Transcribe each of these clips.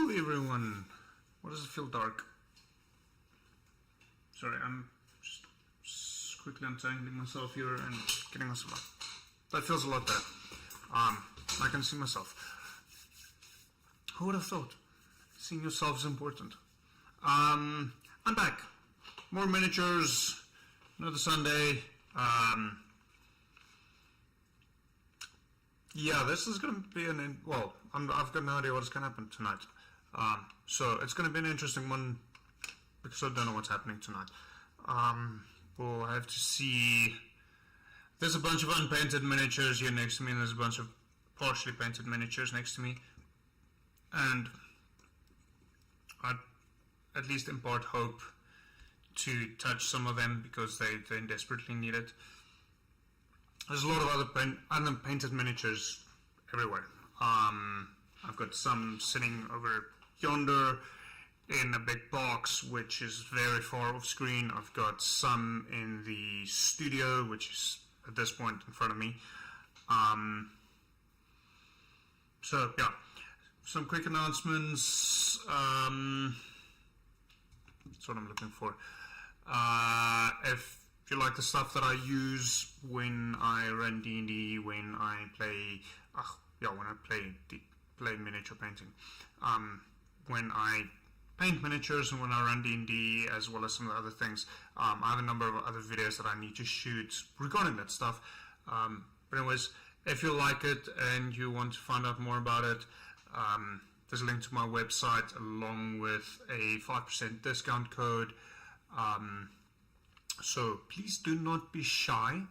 Hello everyone! Why does it feel dark? Sorry, I'm just quickly untangling myself here and getting myself. That feels a lot better. I can see myself. Who would have thought? Seeing yourself is important. I'm back. More miniatures. Another Sunday. Yeah, this is going to be I've got no idea what's going to happen tonight. So it's going to be an interesting one because I don't know what's happening tonight. We'll have to see. There's a bunch of unpainted miniatures here next to me, and there's a bunch of partially painted miniatures next to me. And I at least impart hope to touch some of them because they desperately need it. There's a lot of other unpainted miniatures everywhere. I've got some sitting over yonder in a big box, which is very far off screen. I've got some in the studio, which is at this point in front of me. So yeah, some quick announcements. That's what I'm looking for. If you like the stuff that I use when I run D&D, when I play, play miniature painting, when I paint miniatures and when I run D&D, as well as some of the other things, I have a number of other videos that I need to shoot regarding that stuff. But anyways, if you like it and you want to find out more about it, there's a link to my website along with a 5% discount code. So please do not be shy.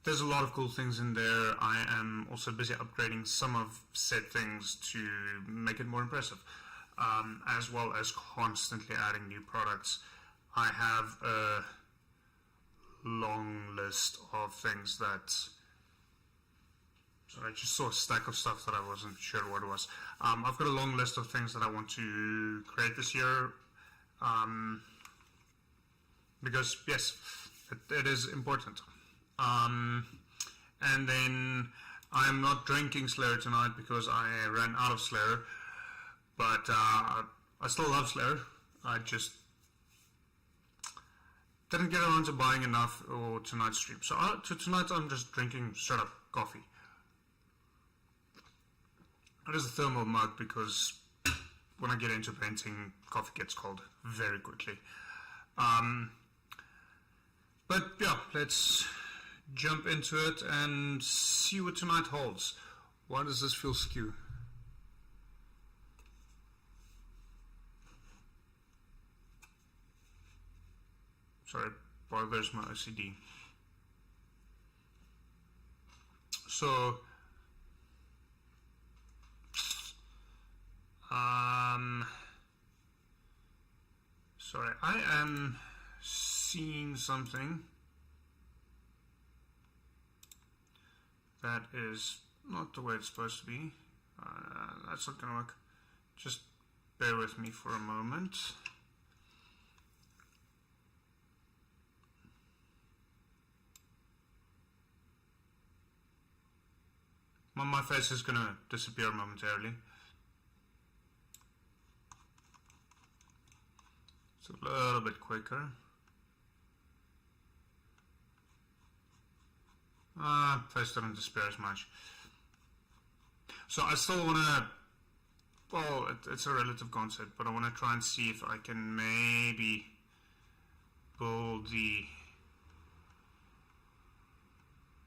There's a lot of cool things in there. I am also busy upgrading some of said things to make it more impressive, as well as constantly adding new products. I have a long list of things that... So I just saw a stack of stuff that I wasn't sure what it was. I've got a long list of things that I want to create this year. Because yes, it is important. And then I'm not drinking Slayer tonight because I ran out of Slayer. But I still love Slayer. I just didn't get around to buying enough for tonight's stream. So tonight I'm just drinking straight up coffee. It is a thermal mug because when I get into painting, coffee gets cold very quickly. But yeah, let's jump into it and see what tonight holds. Why does this feel skew? Sorry, bothers my OCD. So, sorry, I am seeing something that is not the way it's supposed to be. That's not gonna work. Just bear with me for a moment. My face is gonna disappear momentarily. It's a little bit quicker. Face didn't disappear as much. So I still want to, well, it's a relative concept, but I want to try and see if I can maybe build the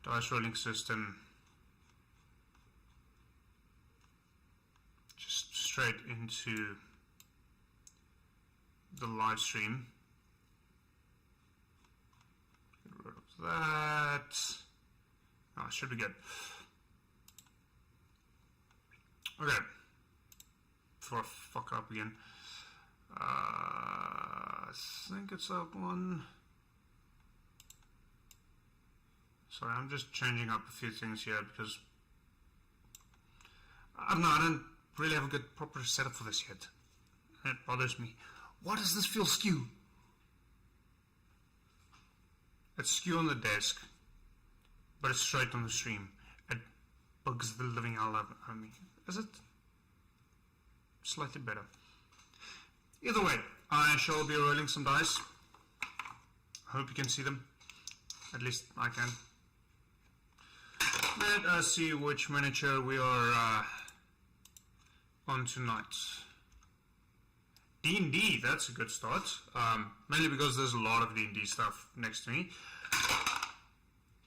dice rolling system just straight into the live stream. Get rid of that. Oh, should be good. Okay. Before I fuck up again. I think it's up one. Sorry, I'm just changing up a few things here because I don't really have a good proper setup for this yet. It bothers me. Why does this feel skew? It's skew on the desk, but it's straight on the stream. It bugs the living hell out of me. Is it? Slightly better. Either way, I shall be rolling some dice. I hope you can see them. At least I can. Let us see which miniature we are on tonight. D&D, that's a good start. Mainly because there's a lot of D&D stuff next to me.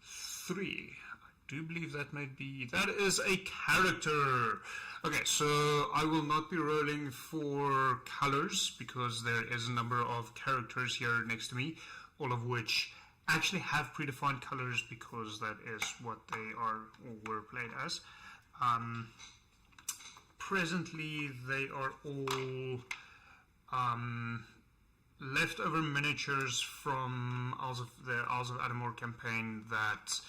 3. I do believe that might be... That is a character. Okay, so I will not be rolling for colors because there is a number of characters here next to me, all of which actually have predefined colors because that is what they are or were played as. Presently, they are all leftover miniatures from the Isles of Adamore campaign that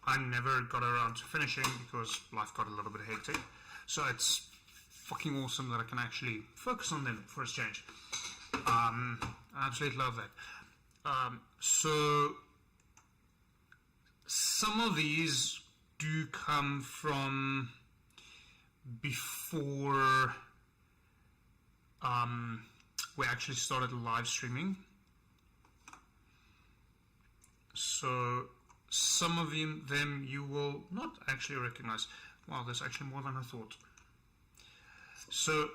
I never got around to finishing because life got a little bit hectic. So it's fucking awesome that I can actually focus on them for a change. I absolutely love that. So some of these do come from before we actually started live streaming. So some of them you will not actually recognize. Wow, there's actually more than I thought. So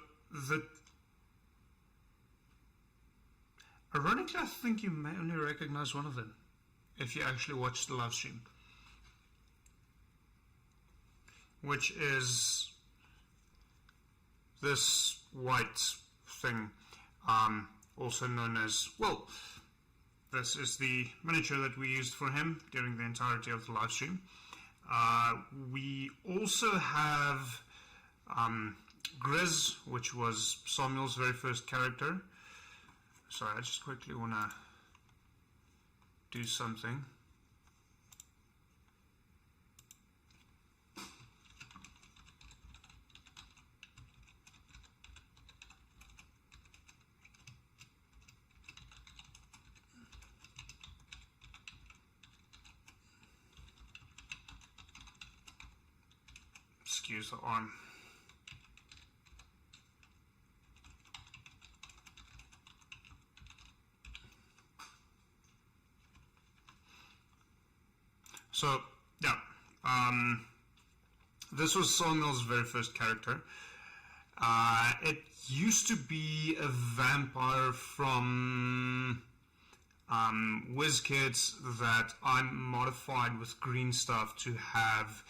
ironically, I think you may only recognize one of them if you actually watch the live stream, which is this white thing, also known as, well, this is the miniature that we used for him during the entirety of the live stream. We also have Grizz, which was Samuel's very first character. Sorry, I just quickly want to do something. Excuse the arm. So, yeah, this was Samuel's very first character. It used to be a vampire from WizKids that I modified with green stuff to have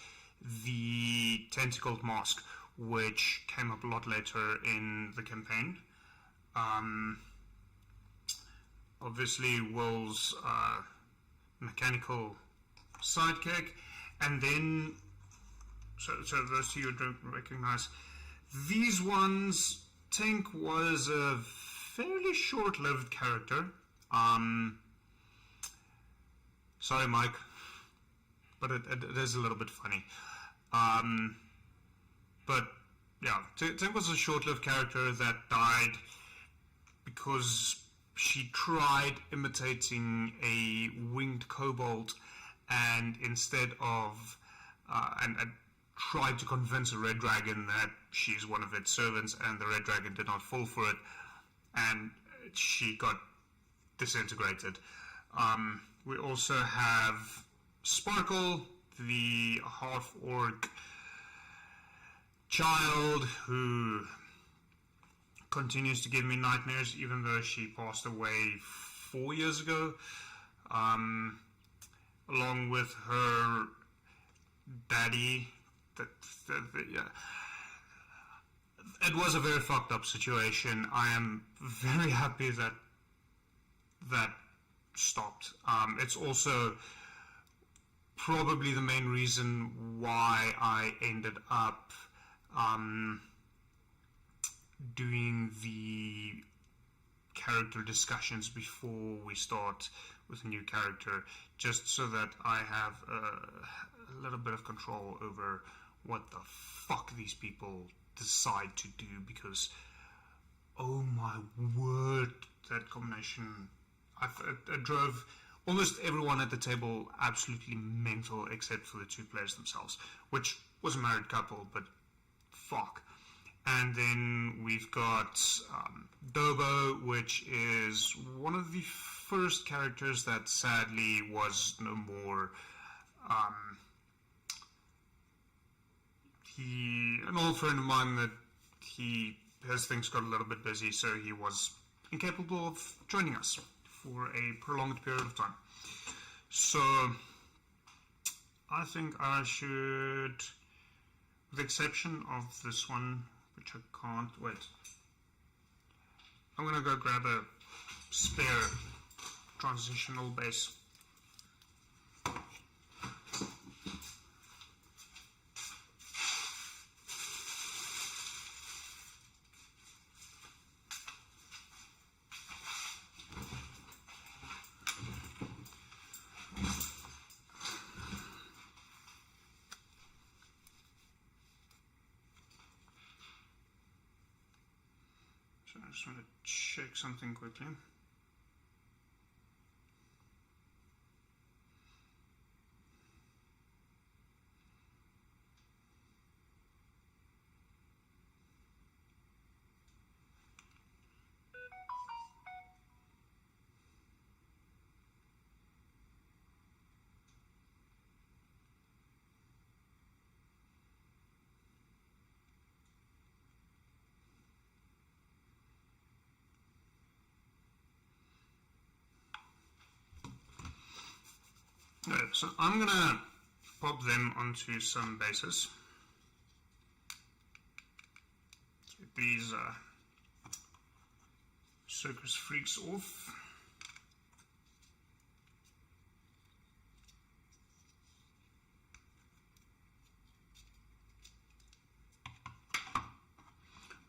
the tentacled mask, which came up a lot later in the campaign. Obviously, Will's mechanical sidekick, and then so those two you don't recognize. These ones, Tink was a fairly short-lived character. Sorry, Mike, but it is a little bit funny. But yeah, Tink was a short-lived character that died because she tried imitating a winged kobold, and instead of and tried to convince a red dragon that she's one of its servants, and the red dragon did not fall for it, and she got disintegrated. We also have Sparkle, the half-orc child who continues to give me nightmares, even though she passed away 4 years ago, along with her daddy. Yeah. It was a very fucked up situation. I am very happy that that stopped. It's also probably the main reason why I ended up doing the character discussions before we start with a new character, just so that I have a little bit of control over what the fuck these people decide to do, because oh my word, that combination, it drove almost everyone at the table absolutely mental except for the two players themselves, which was a married couple, but fuck. And then we've got Dobo, which is one of the first characters that sadly was no more. An old friend of mine that his things got a little bit busy, so he was incapable of joining us for a prolonged period of time. So I think I should, with the exception of this one, which I can't wait. I'm gonna go grab a spare transitional base. I just want to check something quickly. Okay, so I'm gonna pop them onto some bases. Get these circus freaks off.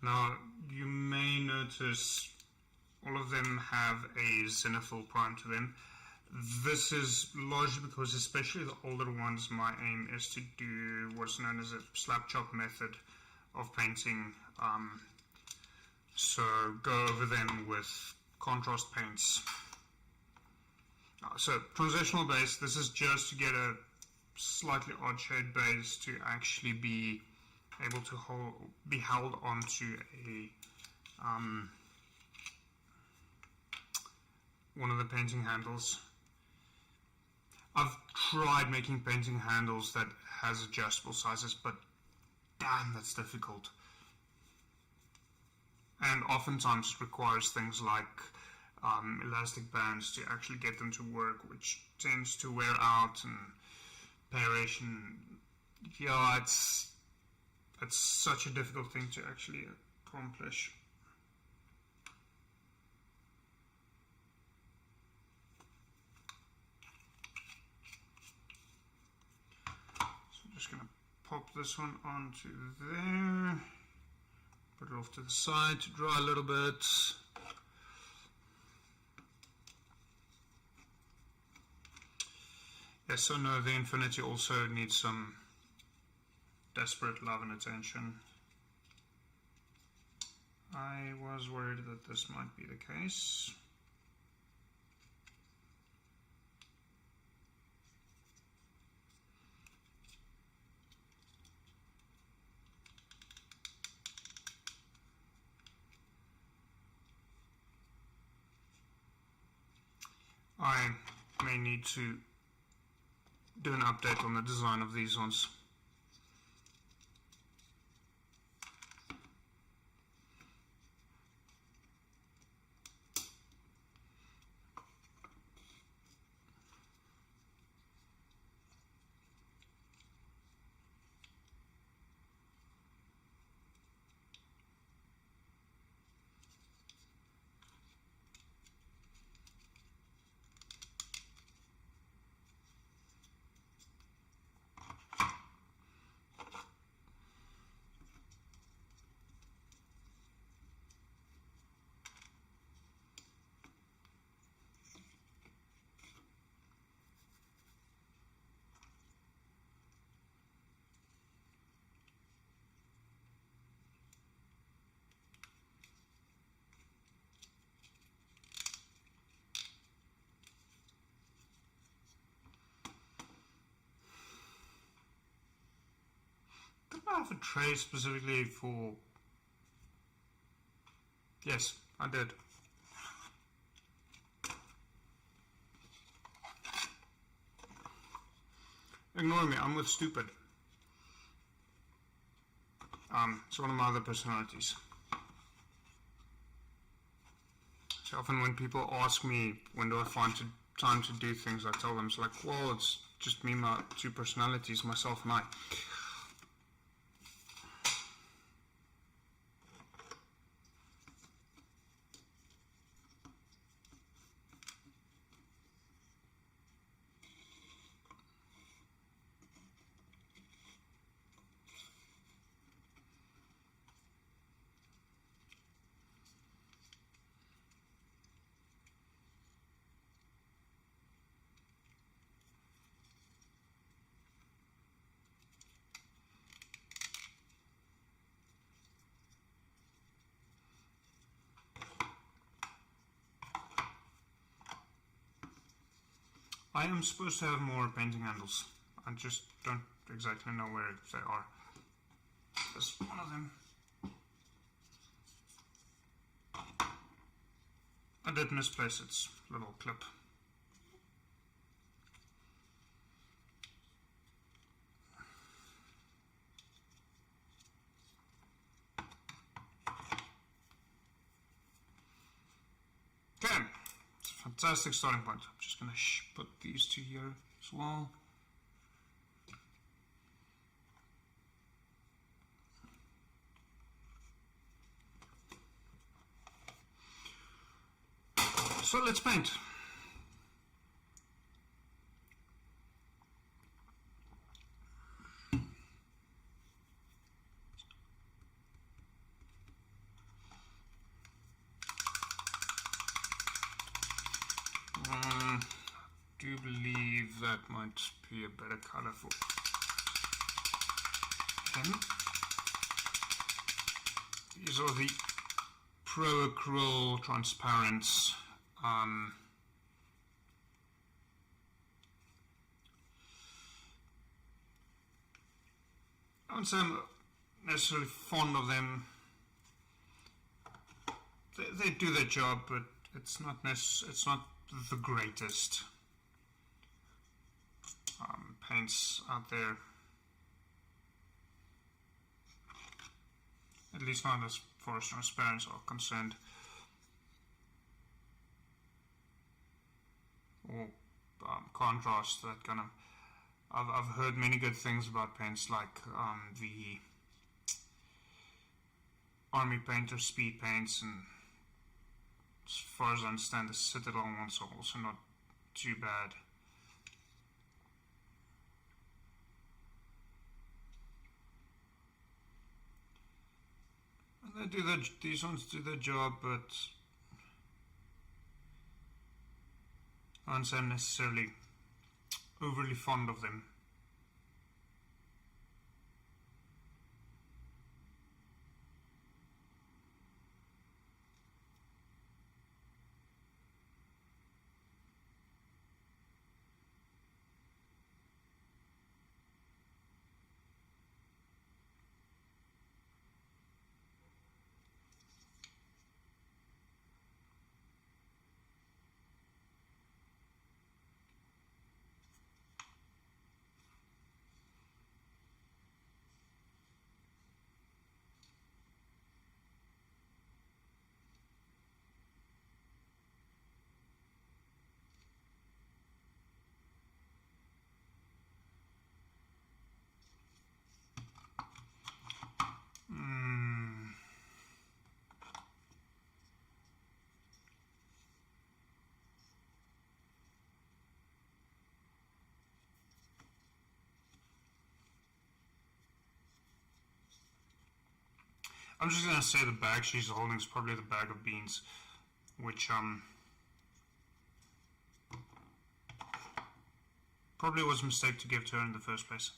Now, you may notice all of them have a zenithal prime to them. This is largely because, especially the older ones, my aim is to do what's known as a slap chop method of painting. So go over them with contrast paints. So transitional base, this is just to get a slightly odd shade base to actually be able to be held onto a one of the painting handles. I've tried making painting handles that has adjustable sizes, but damn, that's difficult. And oftentimes it requires things like elastic bands to actually get them to work, which tends to wear out, and paration. Yeah, it's such a difficult thing to actually accomplish. Just going to pop this one onto there, put it off to the side to dry a little bit. Yes, so no, the Infinity also needs some desperate love and attention. I was worried that this might be the case. I may need to do an update on the design of these ones. I have a tray specifically for... Yes, I did. Ignore me, I'm with stupid. It's one of my other personalities. So often when people ask me when do I find time to do things, I tell them it's like, well, it's just me, my two personalities, myself and I. I am supposed to have more painting handles. I just don't exactly know where they are. There's one of them. I did misplace its little clip. Okay. Fantastic starting point. I'm just going to put these two here as well. So let's paint. I do believe that might be a better color for him. These are the Pro Acryl Transparents. I wouldn't say I'm necessarily fond of them. They do their job, but it's not the greatest paints out there. At least not as far as transparency are concerned. Or contrast, that kind of... I've heard many good things about paints like the Army Painter speed paints, and as far as I understand, the Citadel ones are also not too bad. And these ones do their job, but I wouldn't say I'm necessarily overly fond of them. I'm just gonna say the bag she's holding is probably the bag of beans, which probably was a mistake to give to her in the first place.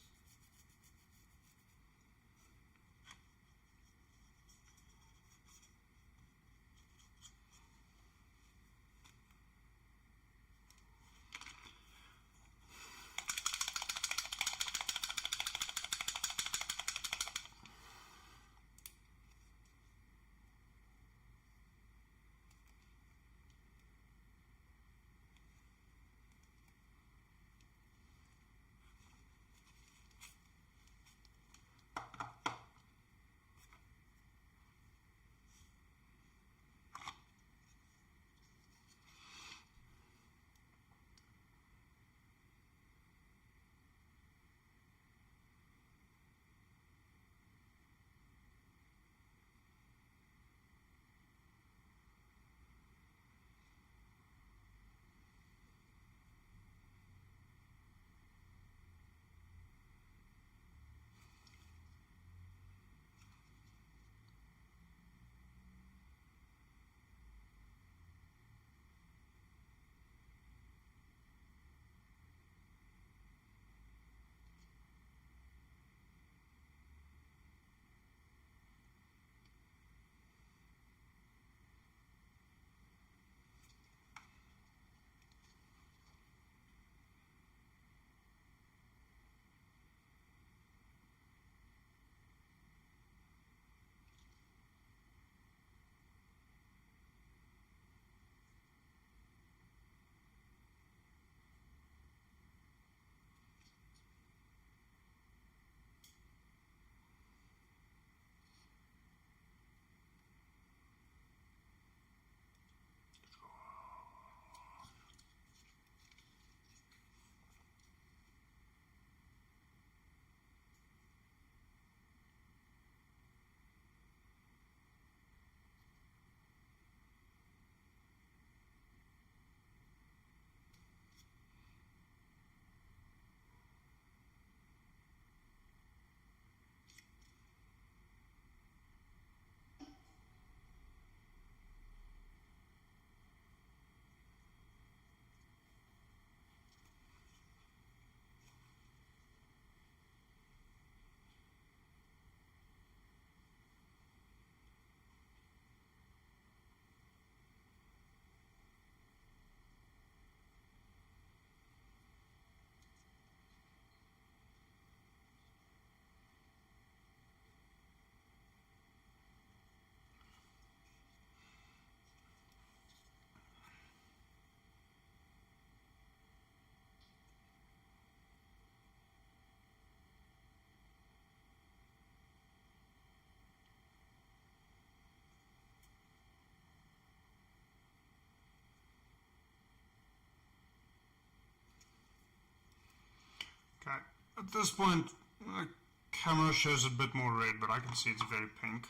At this point, the camera shows a bit more red, but I can see it's very pink.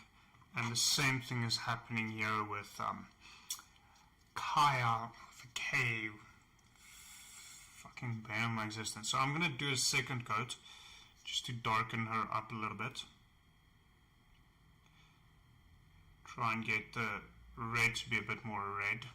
And the same thing is happening here with Kaya, with a K, fucking bane of my existence. So I'm gonna do a second coat, just to darken her up a little bit. Try and get the red to be a bit more red.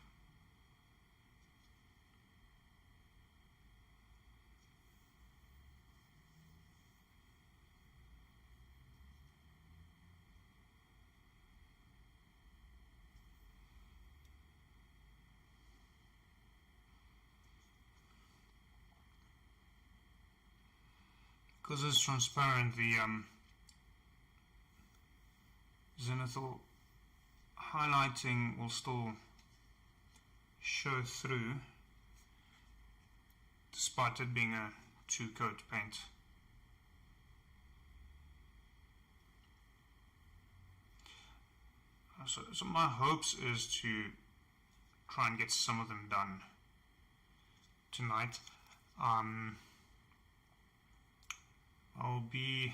Because it's transparent, the zenithal highlighting will still show through, despite it being a two-coat paint. So my hopes is to try and get some of them done tonight. I'll be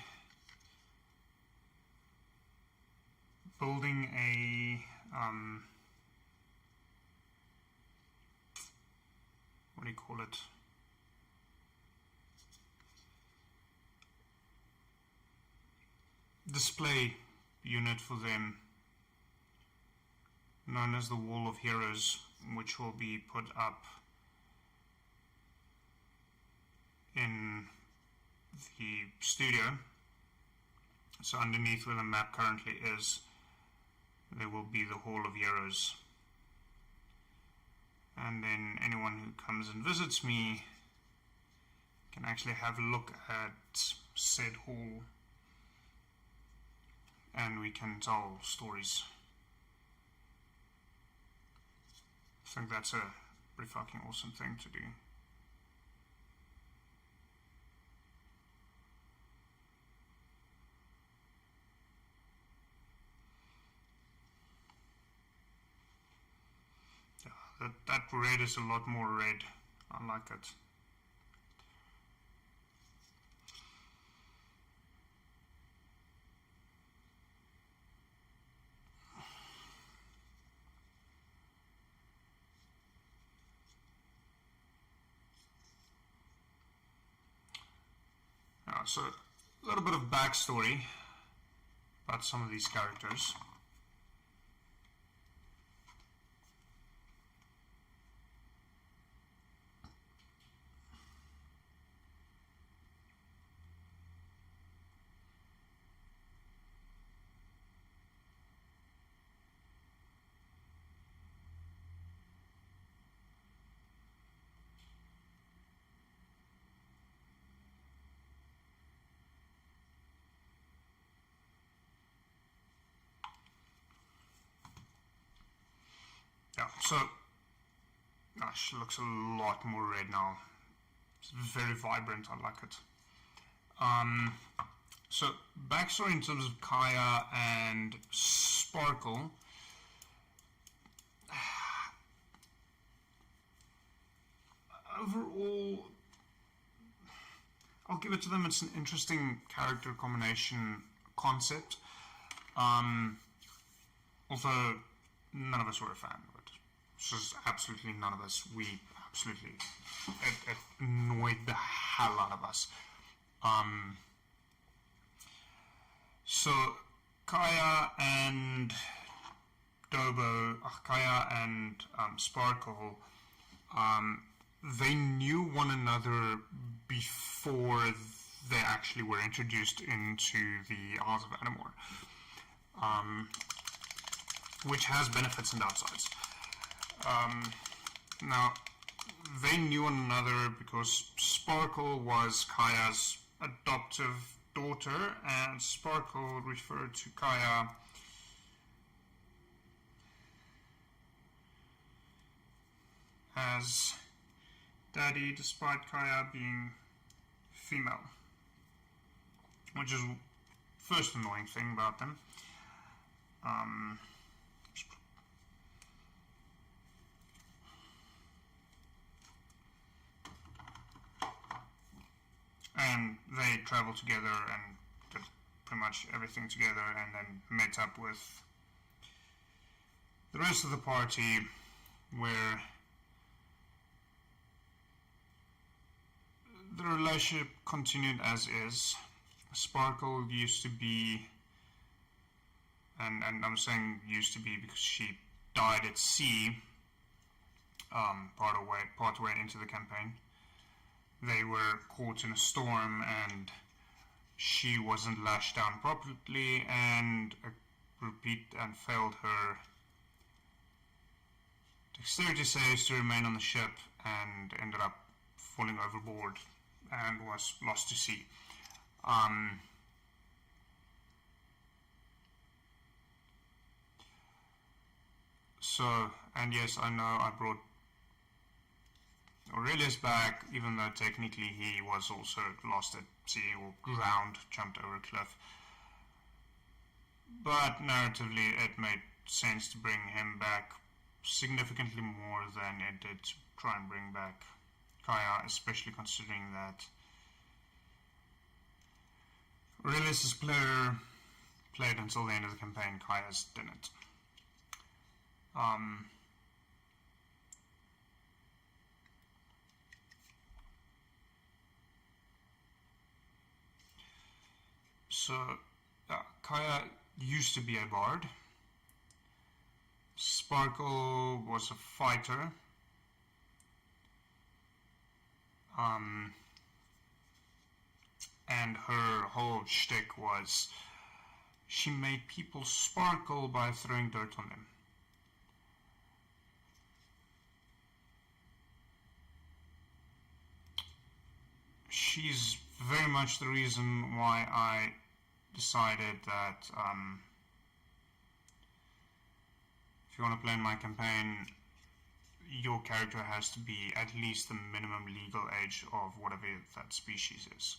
building a what do you call it? Display unit for them, known as the Wall of Heroes, which will be put up in the studio. So underneath where the map currently is, there will be the Hall of Heroes, and then anyone who comes and visits me can actually have a look at said hall, and we can tell stories. I think that's a pretty fucking awesome thing to do. That red is a lot more red. I like it. So a little bit of backstory about some of these characters. Yeah, so she looks a lot more red now. It's very vibrant. I like it. So backstory in terms of Kaya and Sparkle. Overall, I'll give it to them. It's an interesting character combination concept. Although none of us were a fan of it. Just absolutely none of us. We absolutely, it annoyed the hell out of us. So Kaya and Kaya and Sparkle, they knew one another before they actually were introduced into the Isles of Animor, which has benefits and downsides. Now, they knew one another because Sparkle was Kaya's adoptive daughter, and Sparkle referred to Kaya as Daddy, despite Kaya being female, which is the first annoying thing about them. and they traveled together and did pretty much everything together, and then met up with the rest of the party, where the relationship continued as is. Sparkle used to be, and I'm saying used to be because she died at sea part way into the campaign. They were caught in a storm and she wasn't lashed down properly, and failed her dexterity saves to remain on the ship, and ended up falling overboard and was lost to sea. So, and yes, I know I brought Aurelius back, even though technically he was also lost at sea or drowned, jumped over a cliff. But narratively, it made sense to bring him back significantly more than it did to try and bring back Kaya, especially considering that Aurelius' player played until the end of the campaign, Kaya's didn't. So, Kaya used to be a bard. Sparkle was a fighter. And her whole shtick was she made people sparkle by throwing dirt on them. She's very much the reason why I decided that if you want to play in my campaign, your character has to be at least the minimum legal age of whatever that species is.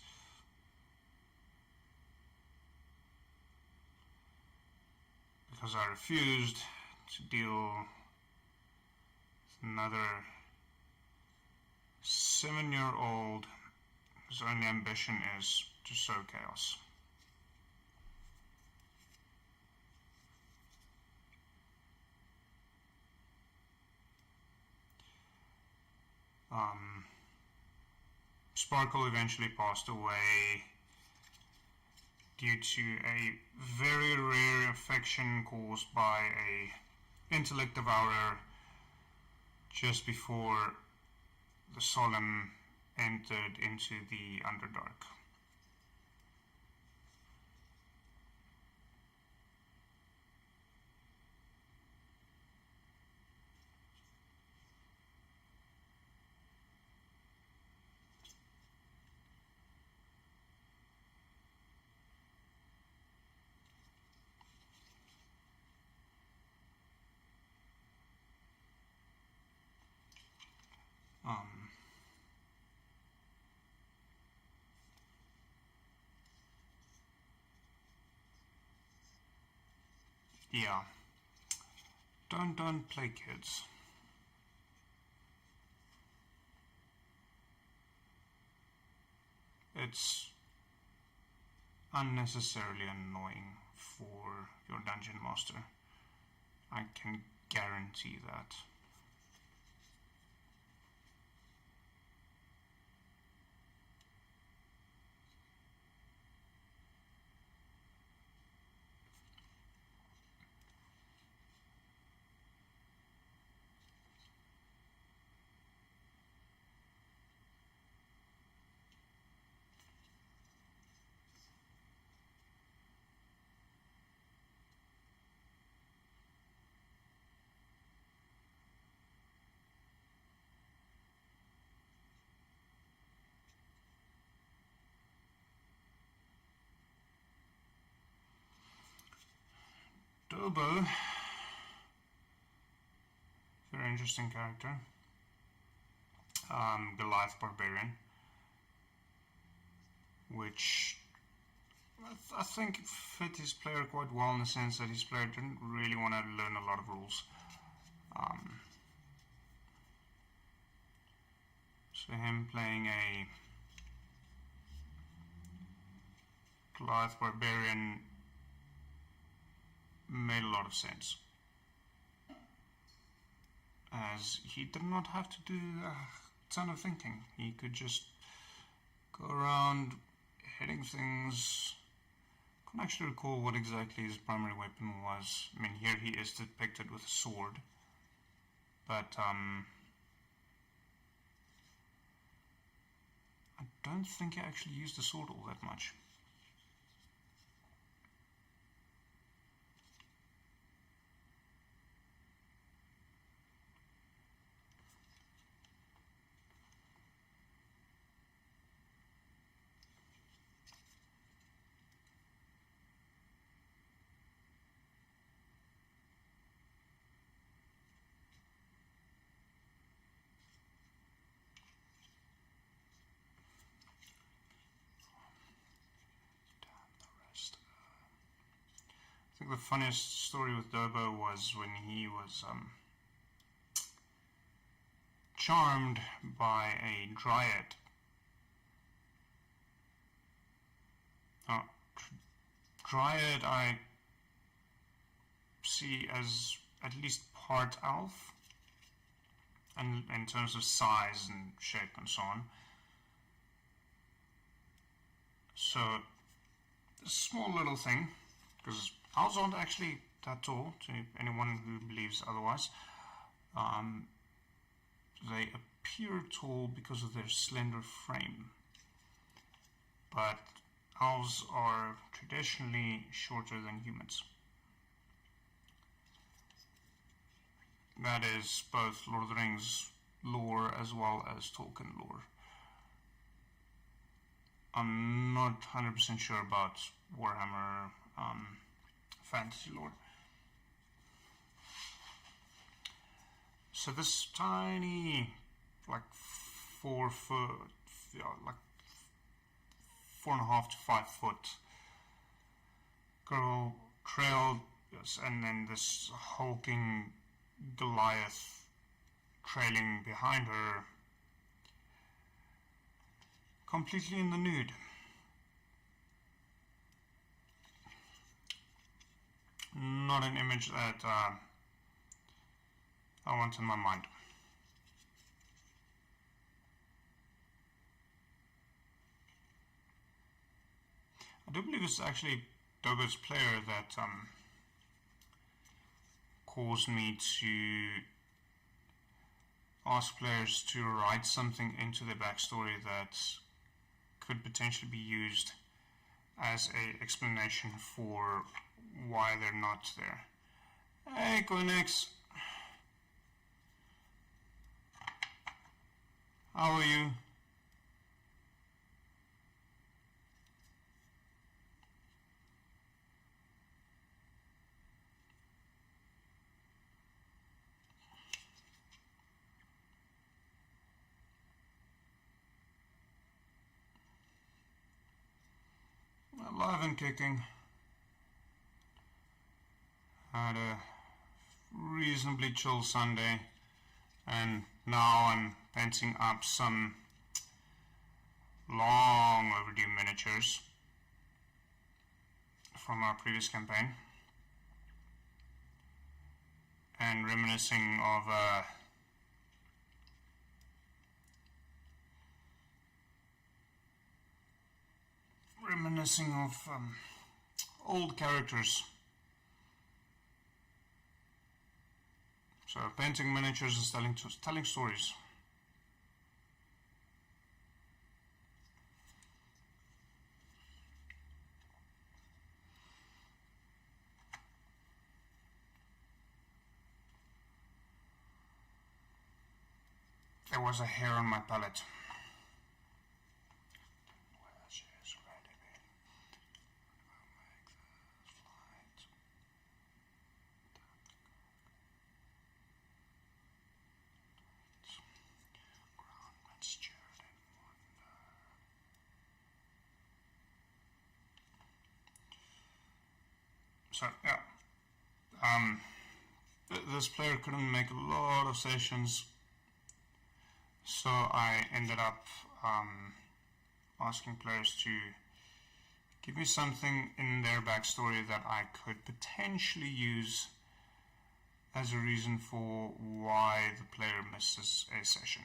Because I refused to deal with another 7-year-old whose only ambition is to sow chaos. Sparkle eventually passed away due to a very rare infection caused by a intellect devourer just before the Solemn entered into the Underdark. Yeah. Don't play kids. It's unnecessarily annoying for your dungeon master. I can guarantee that. Dobo, very interesting character. Goliath Barbarian, which I think fit his player quite well in the sense that his player didn't really want to learn a lot of rules. So him playing a Goliath Barbarian made a lot of sense, as he did not have to do a ton of thinking. He could just go around hitting things. I can't actually recall what exactly his primary weapon was. I mean, here he is depicted with a sword, but I don't think he actually used the sword all that much. I think the funniest story with Dobo was when he was charmed by a dryad. Dryad I see as at least part elf, and in terms of size and shape and so on. So, a small little thing, because elves aren't actually that tall, to anyone who believes otherwise. They appear tall because of their slender frame, but elves are traditionally shorter than humans. That is both Lord of the Rings lore as well as Tolkien lore. I'm not 100% sure about Warhammer fantasy lore. So this tiny, like 4 foot, like 4.5 to 5 foot girl trailed, and then this hulking Goliath trailing behind her, completely in the nude. Not an image that I want in my mind. I do believe it's actually Dobo's player that caused me to ask players to write something into their backstory that could potentially be used as an explanation for why they're not there. Hey, Konex. How are you? Alive and kicking. Had a reasonably chill Sunday, and now I'm painting up some long overdue miniatures from our previous campaign, and reminiscing of old characters. So painting miniatures is telling stories. There was a hair on my palette. So yeah, this player couldn't make a lot of sessions, so I ended up asking players to Give me something in their backstory that I could potentially use as a reason for why the player misses a session.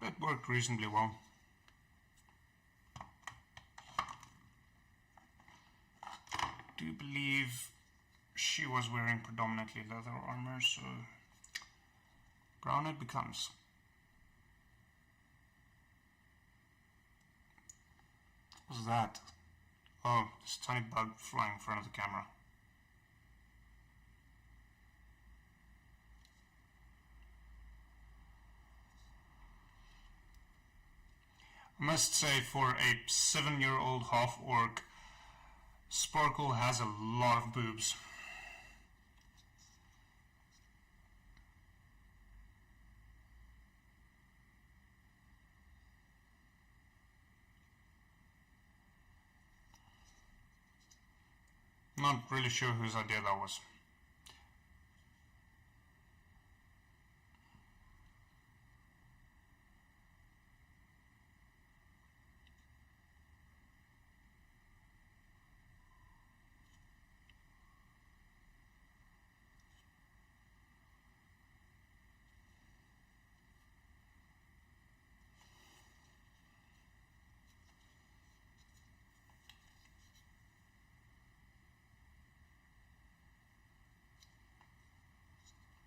That worked reasonably well. I do believe she was wearing predominantly leather armor, so brown it becomes. What's that? Oh, this tiny bug flying in front of the camera. I must say, for a 7-year-old half-orc, Sparkle has a lot of boobs. Not really sure whose idea that was.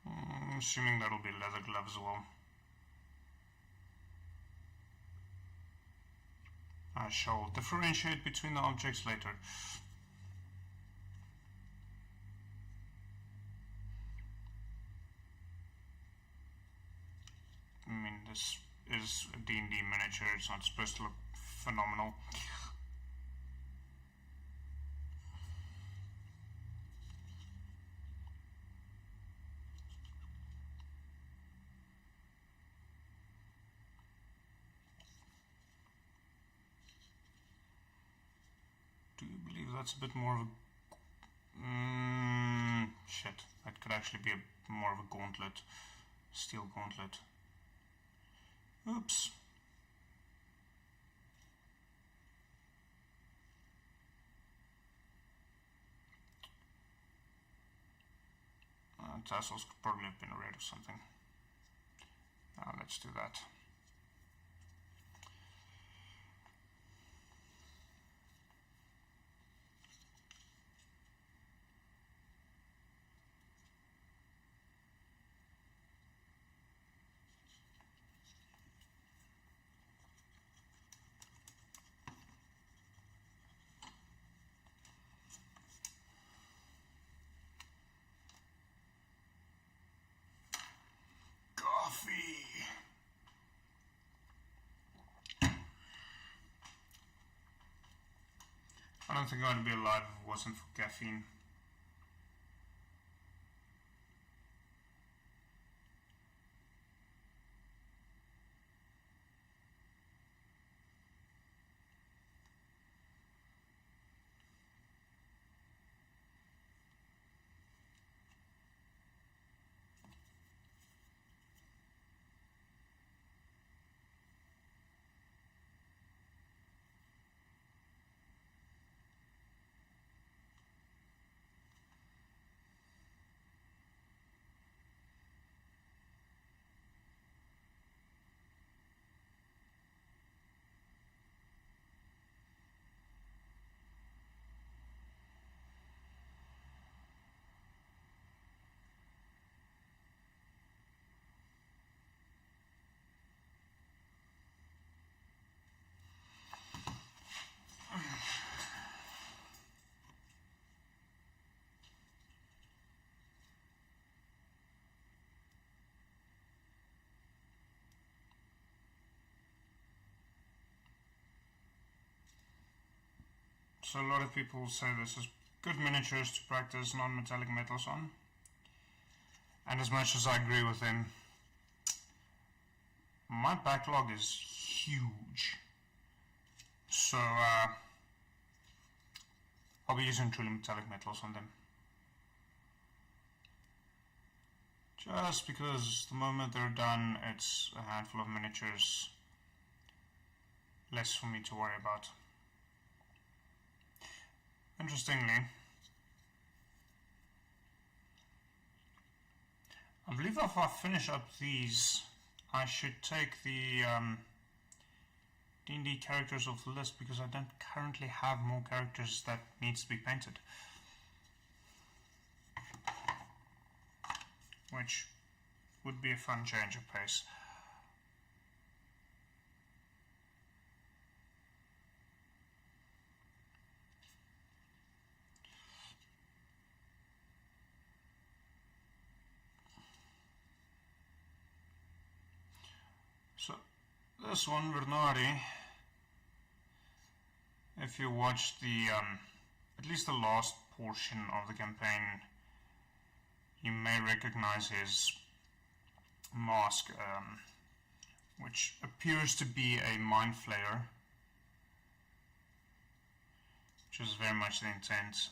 I'm assuming that'll be leather gloves as well. I shall differentiate between the objects later. I mean, this is a D&D miniature, it's not supposed to look phenomenal. Do you believe that's a bit more of a... shit, that could actually be more of a gauntlet. Steel gauntlet. Oops. Tassels could probably have been red or something. Now let's do that. I don't think I'd be alive if it wasn't for caffeine. So a lot of people say this is good miniatures to practice non-metallic metals on. And as much as I agree with him, my backlog is huge. So I'll be using truly metallic metals on them. Just because the moment they're done, it's a handful of miniatures less for me to worry about. Interestingly, I believe if I finish up these, I should take the D&D characters off the list because I don't currently have more characters that needs to be painted. Which would be a fun change of pace. So this one, Vernari, if you watch the at least the last portion of the campaign, you may recognize his mask, which appears to be a mind flayer, which is very much the intent.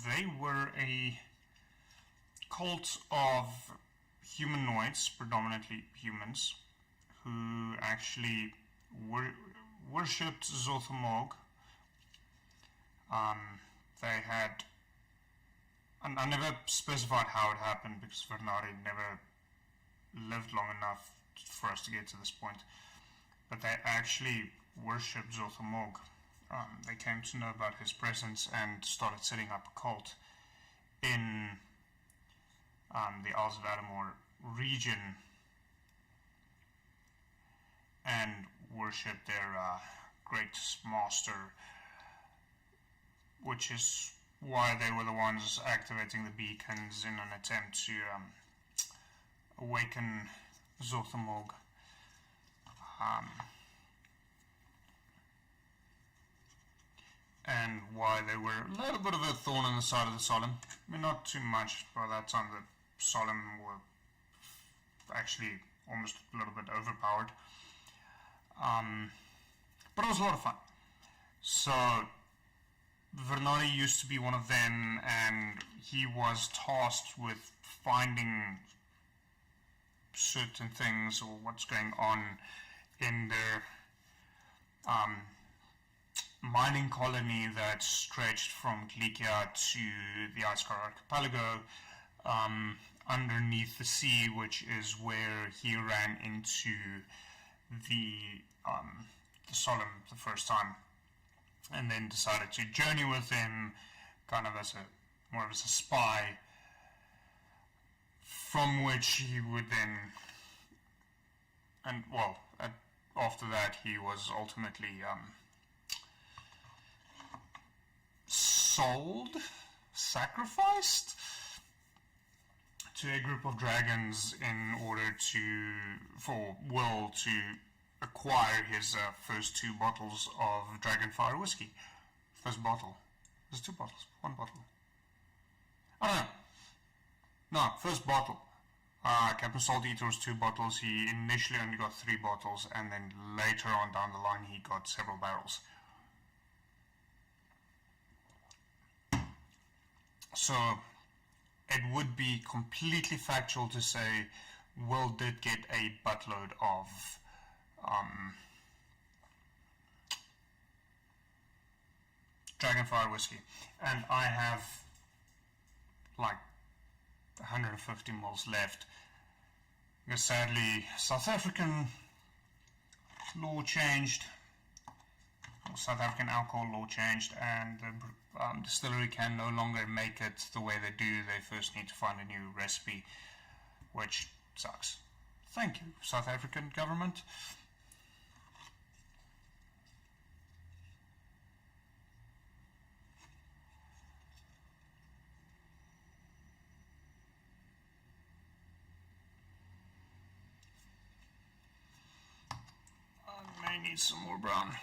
They were a cult of humanoids, predominantly humans, who actually worshipped Zothomog. They had, and I never specified how it happened because Vernari never lived long enough for us to get to this point, but they actually worshipped Zothomog. They came to know about his presence and started setting up a cult in the Isles of Adamor region and worshipped their great master, which is why they were the ones activating the beacons in an attempt to awaken Zothomog. And why they were a little bit of a thorn in the side of the Solemn. I mean, not too much. By that time, the Solemn were actually almost a little bit overpowered. But it was a lot of fun. So, Vernari used to be one of them, and he was tasked with finding certain things or what's going on in their mining colony that stretched from Glikia to the Icecar Archipelago, underneath the sea, which is where he ran into the Solemn the first time, and then decided to journey with him, kind of as a more of as a spy, from which he would then, and well, after that he was ultimately sacrificed to a group of dragons in order for Will to acquire his first 2 bottles of Dragonfire whiskey. First bottle. There's 2 bottles. 1 bottle. I don't know. No, first bottle. Captain Salt Eater was 2 bottles. He initially only got 3 bottles, and then later on down the line he got several barrels. So it would be completely factual to say Will did get a buttload of Dragonfire whiskey, and I have like 150 mils left, because sadly South African law changed, South African alcohol law changed, and the distillery can no longer make it the way they do. They first need to find a new recipe, which sucks. Thank you, South African government. I may need some more brown.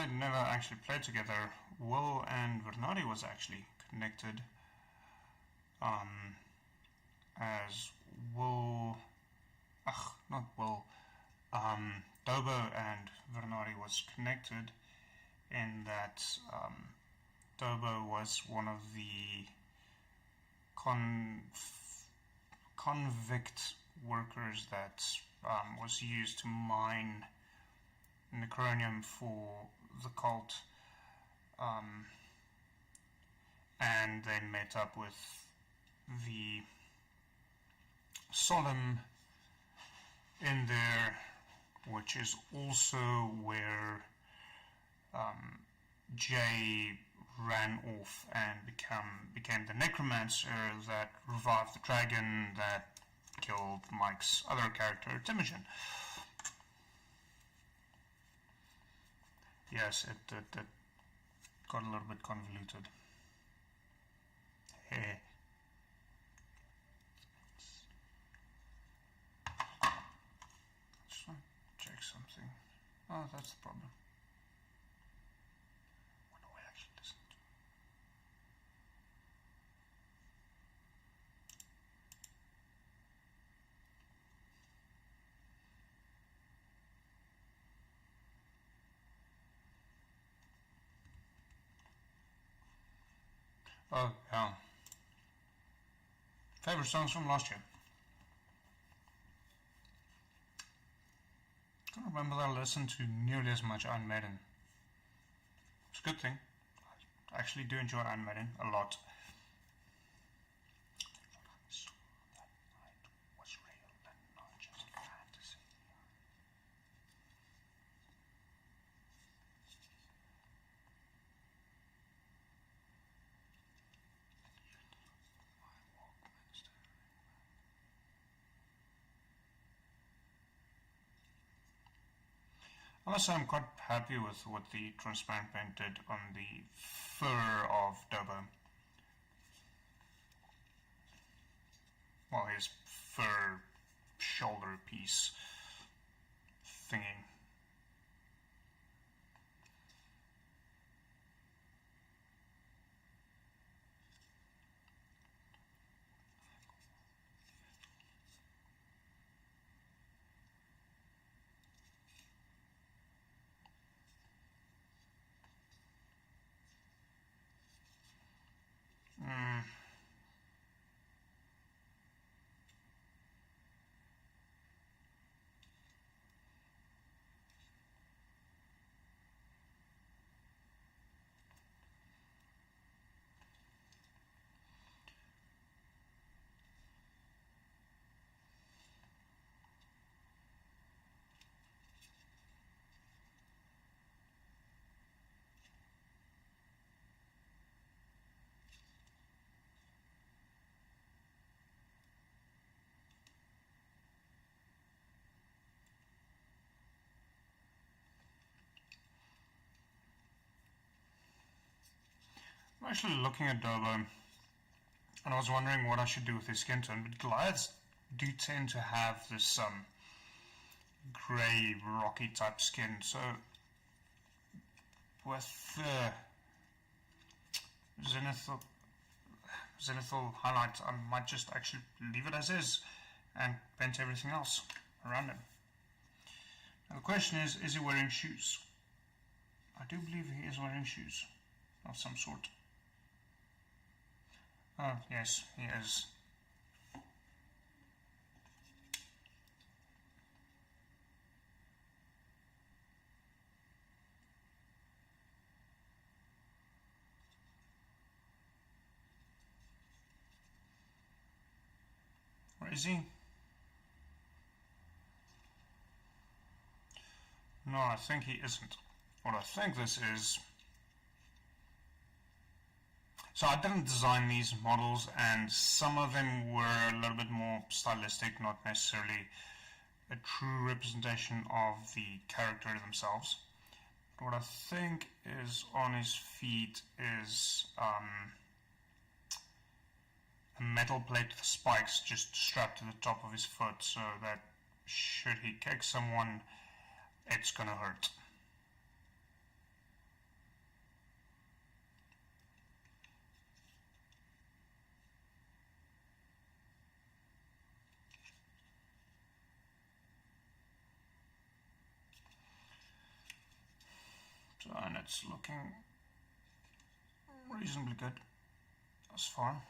they'd never actually played together, Will and Vernadi was actually connected. As Will, not Will, Dobo and Vernadi was connected in that Dobo was one of the convict workers that was used to mine necronium for the cult, and they met up with the Solemn in there, which is also where Jay ran off and became the necromancer that revived the dragon that killed Mike's other character, Temujin. Yes, it got a little bit convoluted. Hey. Just want to check something. Oh, that's the problem. What do I actually listen to? Oh, yeah. Favorite songs from last year? I can't remember that I listened to nearly as much Iron Maiden. It's a good thing. I actually do enjoy Iron Maiden a lot. I must say I'm quite happy with what the transparent paint did on the fur of Dobo. Well, his fur shoulder piece thingy. I'm actually looking at Dobo, and I was wondering what I should do with his skin tone, but Goliaths do tend to have this grey, rocky type skin, so with zenithal highlight, I might just actually leave it as is and paint everything else around him. Now the question is he wearing shoes? I do believe he is wearing shoes of some sort. Oh, yes, he is. Where is he? No, I think he isn't. What I think this is... So I didn't design these models, and some of them were a little bit more stylistic, not necessarily a true representation of the character themselves. But what I think is on his feet is a metal plate with spikes just strapped to the top of his foot, so that should he kick someone, it's gonna hurt. So, and it's looking reasonably good thus far.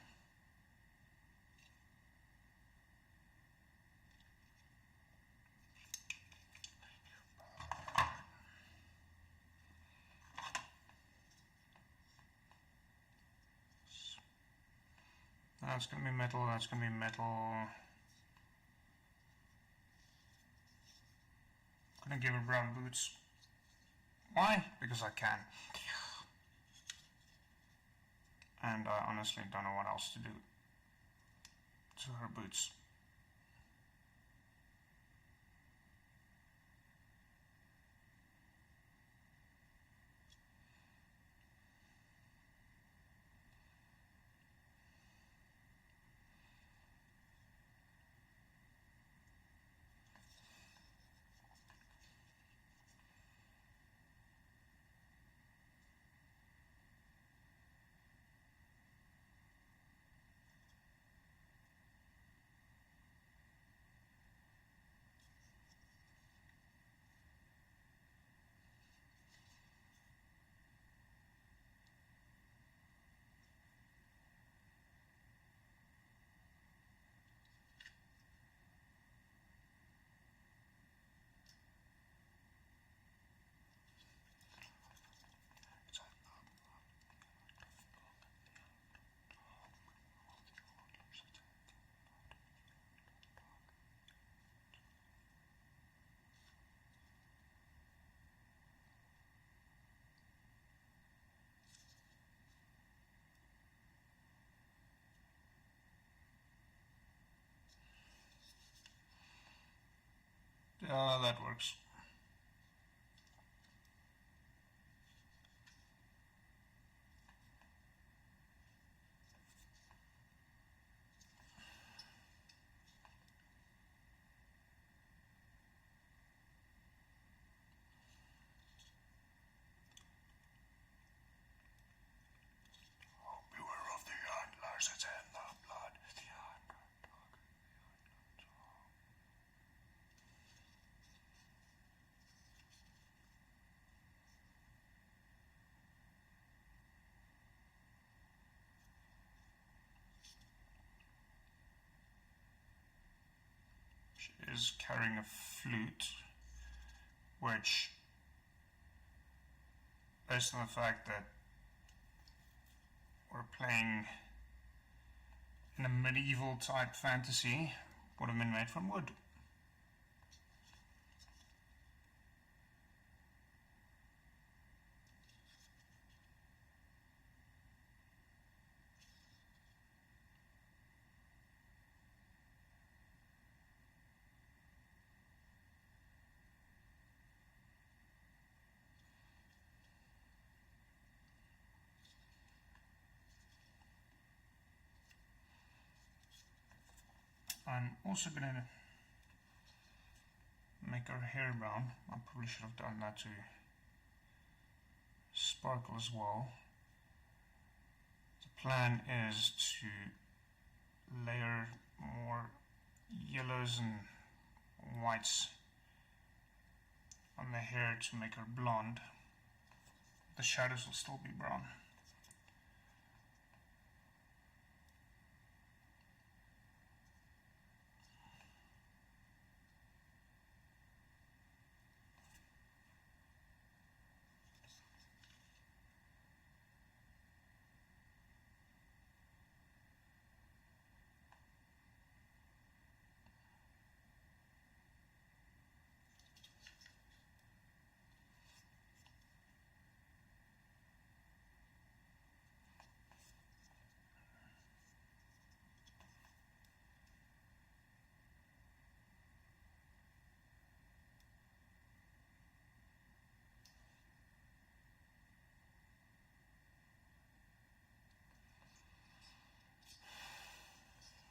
That's going to be metal, that's going to be metal. I'm going to give her brown boots. Why? Because I can. And I honestly don't know what else to do to her boots. That works. Beware of the antlers, it's in the blood. She is carrying a flute, which, based on the fact that we're playing in a medieval type fantasy, would have been made from wood. I'm also going to make her hair brown. I probably should have done that to sparkle as well. The plan is to layer more yellows and whites on the hair to make her blonde. The shadows will still be brown.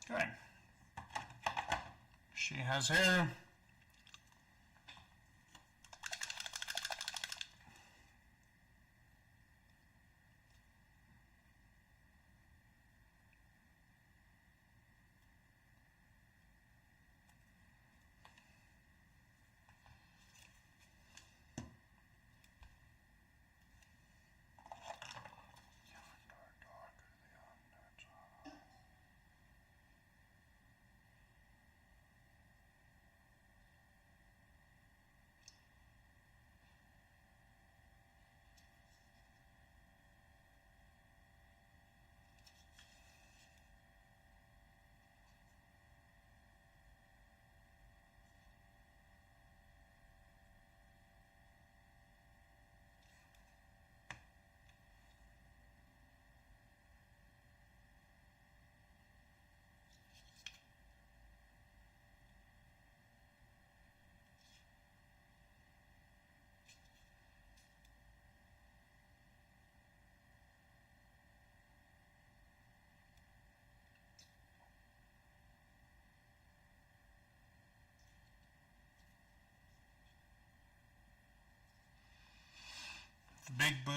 Okay. She has hair.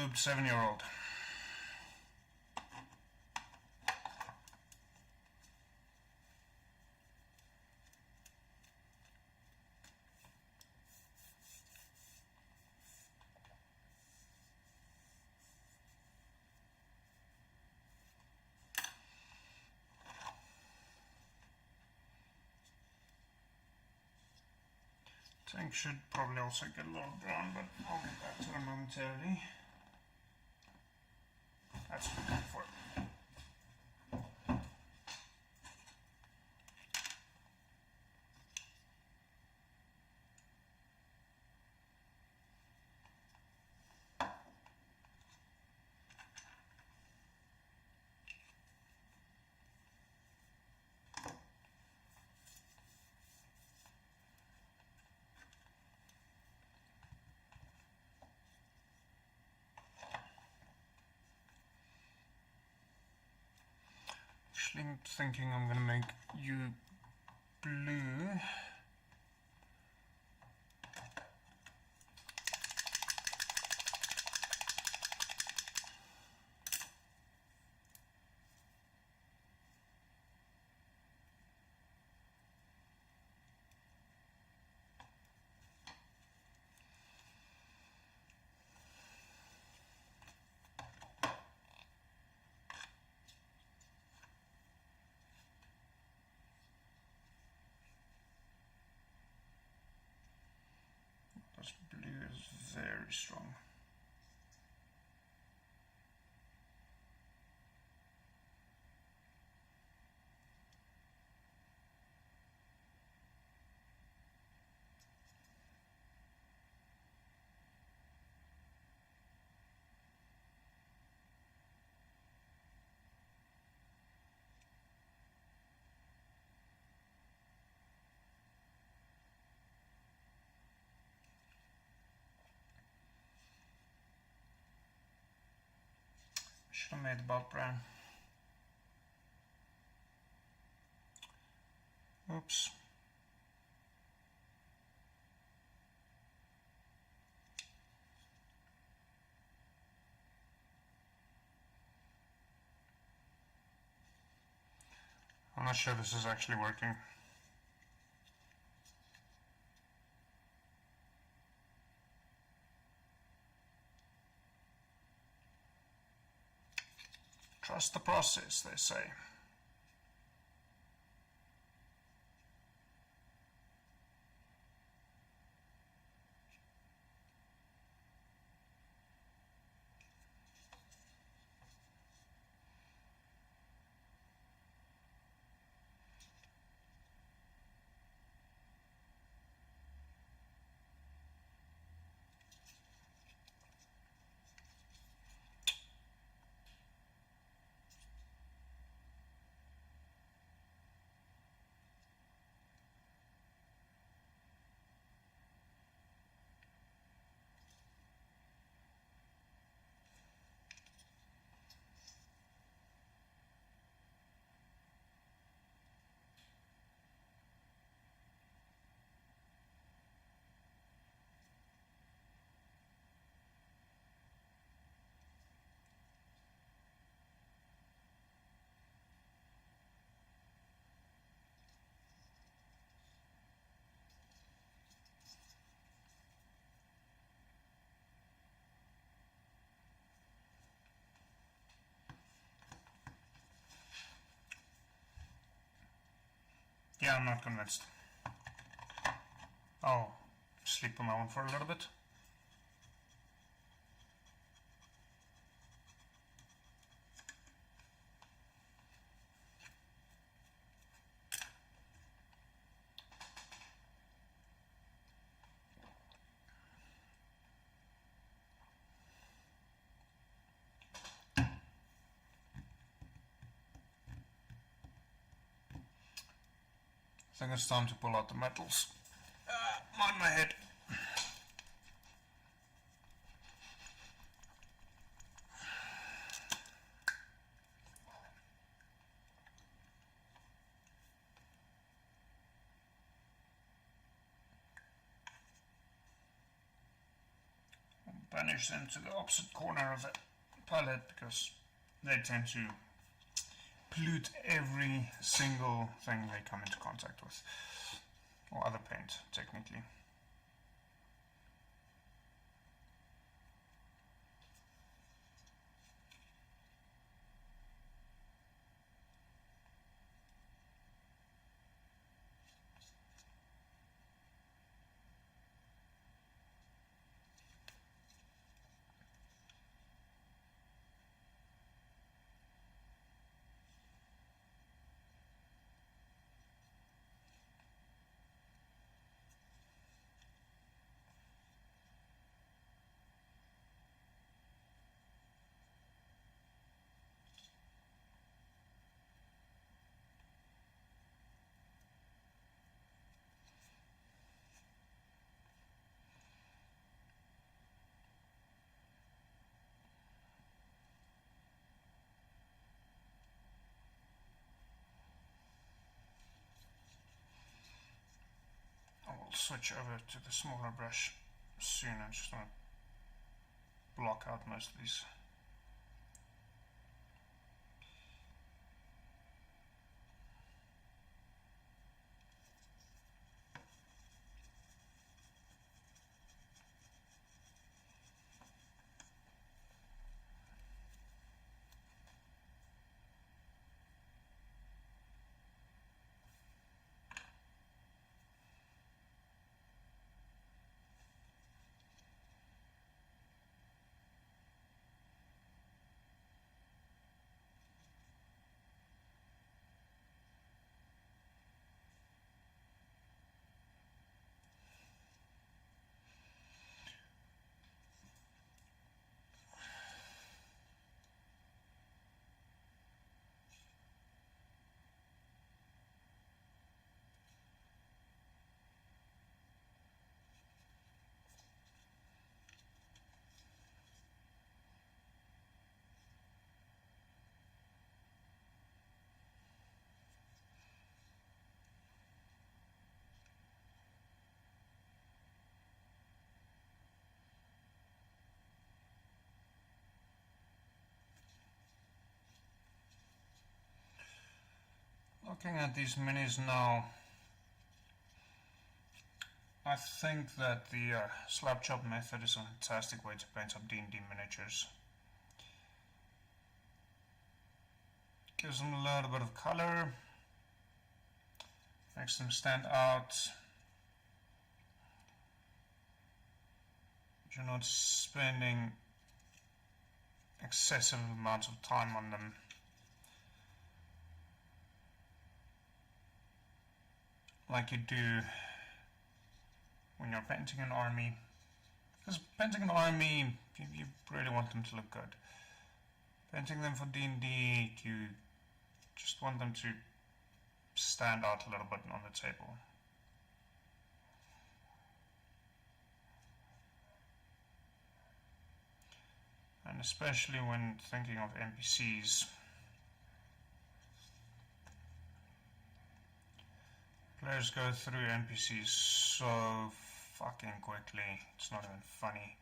duped 7-year-old. Tank should probably also get a little brown, but I'll get back to it momentarily. That's what I'm going for. Actually, I'm thinking I'm going to make you blue. This blue is very strong. Should have made the bulk brown. Oops. I'm not sure this is actually working. Trust the process, they say. Yeah, I'm not convinced. I'll sleep on that one for a little bit. I think it's time to pull out the metals. Mind my head. banish them to the opposite corner of the palette because they tend to pollute every single thing they come into contact with, or other paint technically. I'll switch over to the smaller brush soon. I just want to block out most of these. Looking at these minis now, I think that the slab chop method is a fantastic way to paint up D&D miniatures. Gives them a little bit of color, makes them stand out. You're not spending excessive amounts of time on them. Like you do when you're painting an army. Because painting an army, you really want them to look good. Painting them for D&D, you just want them to stand out a little bit on the table. And especially when thinking of NPCs. Players go through NPCs so fucking quickly, it's not even funny.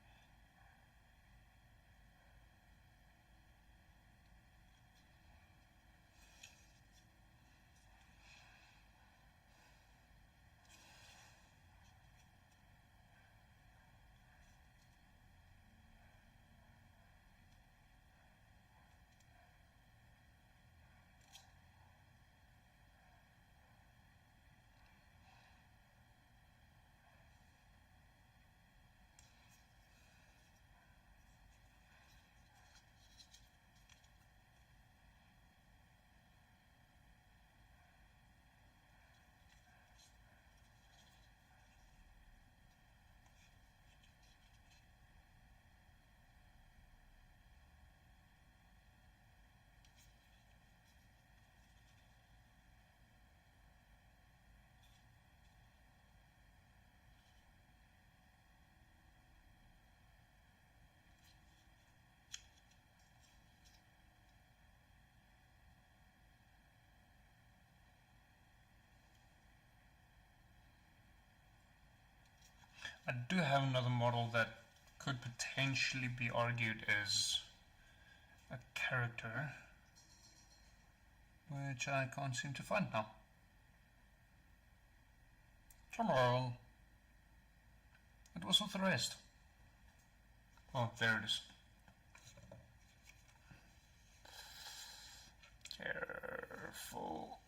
I do have another model that could potentially be argued as a character, which I can't seem to find now. Come on. It was with the rest. Oh, there it is. Careful.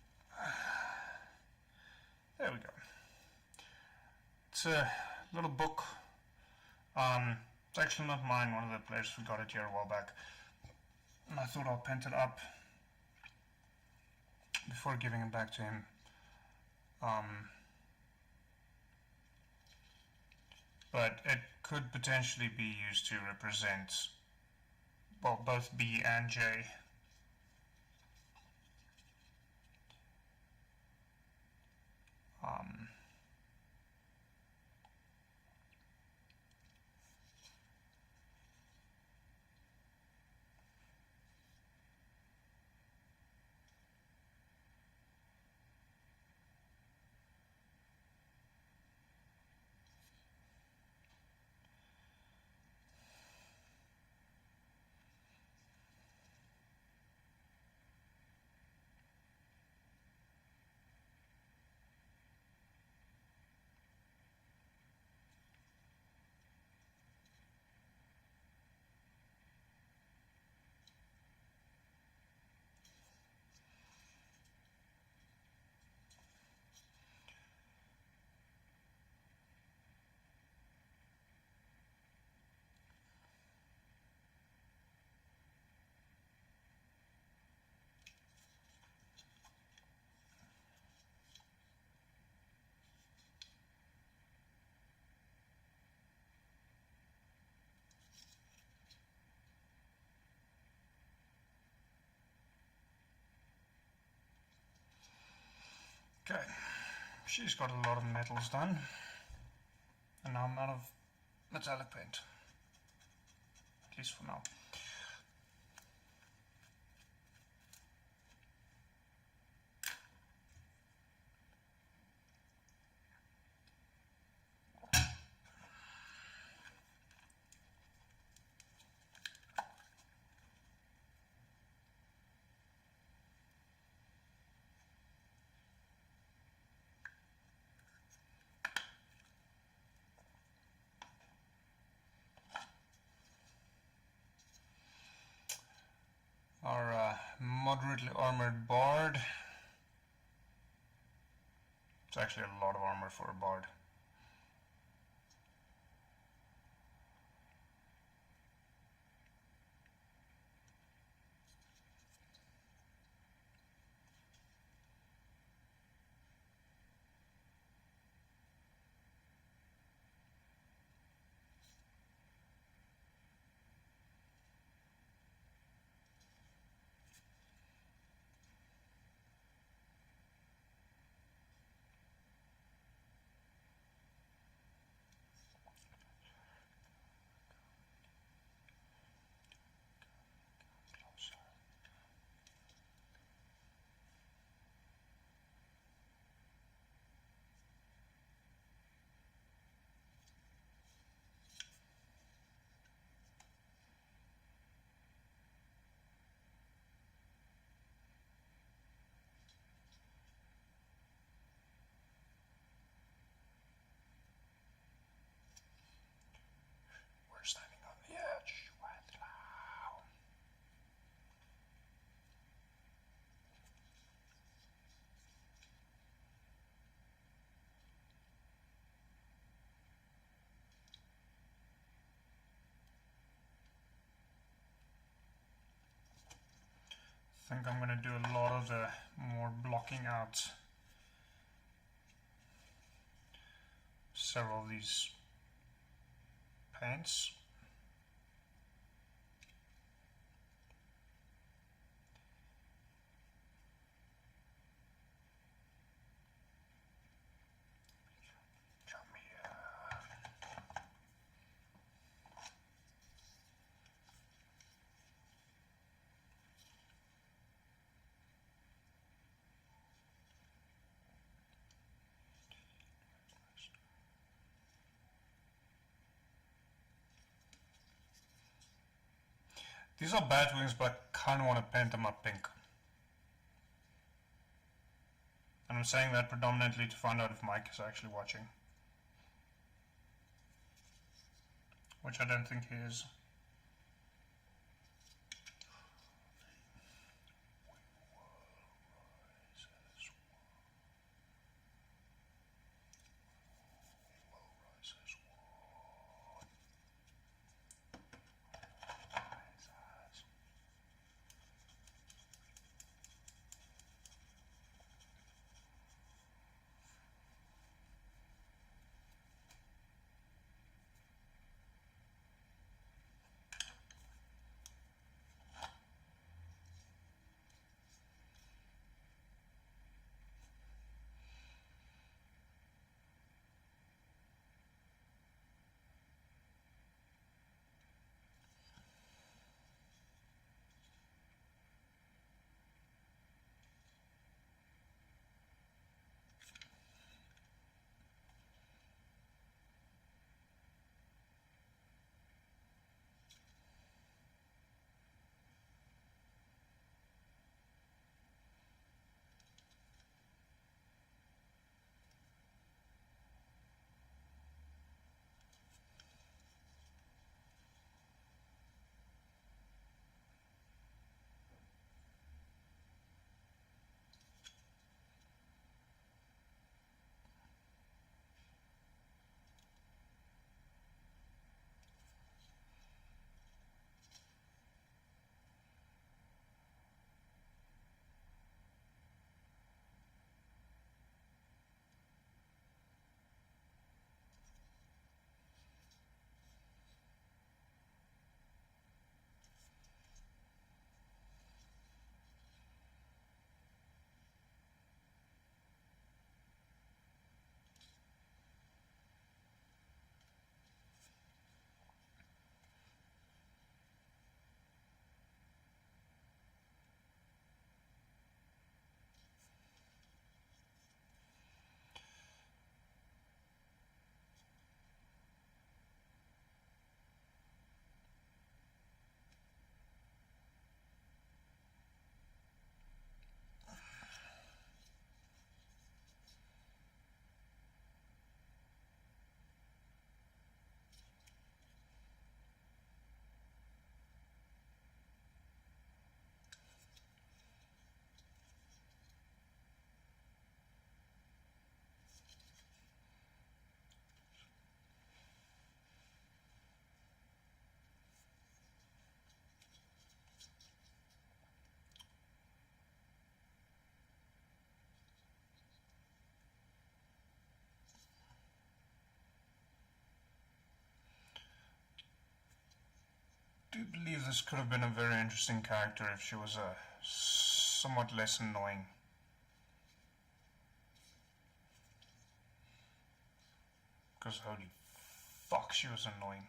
There we go. It's a little book. It's actually not mine. One of the players who got it here a while back. And I thought I'll print it up before giving it back to him. But it could potentially be used to represent, well, both B and J. Okay, she's got a lot of metals done, and now I'm out of metallic paint, at least for now. Our moderately armored bard. It's actually a lot of armor for a bard. We're standing on the edge. I think I'm going to do a lot of the more blocking out several of these paints. These are bat wings, but I kind of want to paint them up pink. And I'm saying that predominantly to find out if Mike is actually watching. Which I don't think he is. I do believe this could have been a very interesting character if she was somewhat less annoying. Because holy fuck, she was annoying.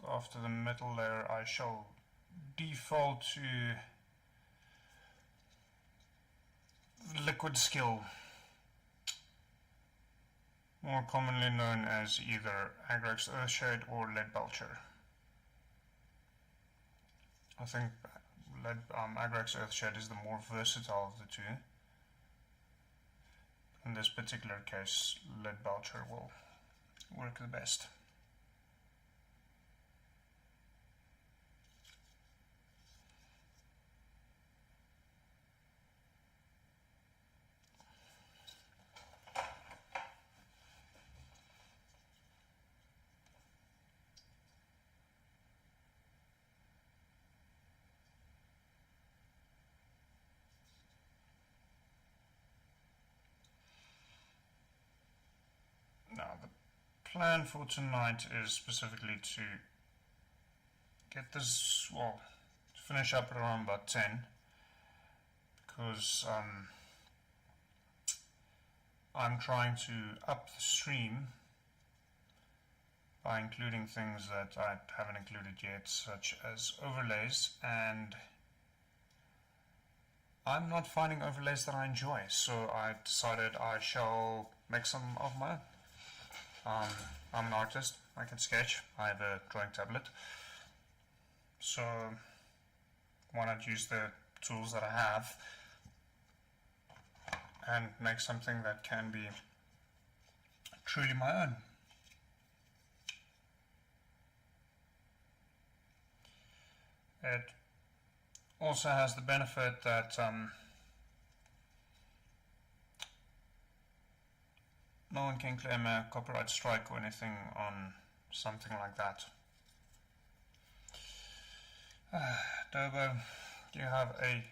After the metal layer, I shall default to liquid skill, more commonly known as either Agrax Earthshade or Lead Belcher. I think Agrax Earthshade is the more versatile of the two. In this particular case, Lead Belcher will work the best. Now, the plan for tonight is specifically to get this, well, finish up at around about 10, because I'm trying to up the stream by including things that I haven't included yet, such as overlays, and I'm not finding overlays that I enjoy, so I decided I shall make some of my own. I'm an artist, I can sketch, I have a drawing tablet, so why not use the tools that I have and make something that can be truly my own. It also has the benefit that no one can claim a copyright strike or anything on something like that. Dobo, you have a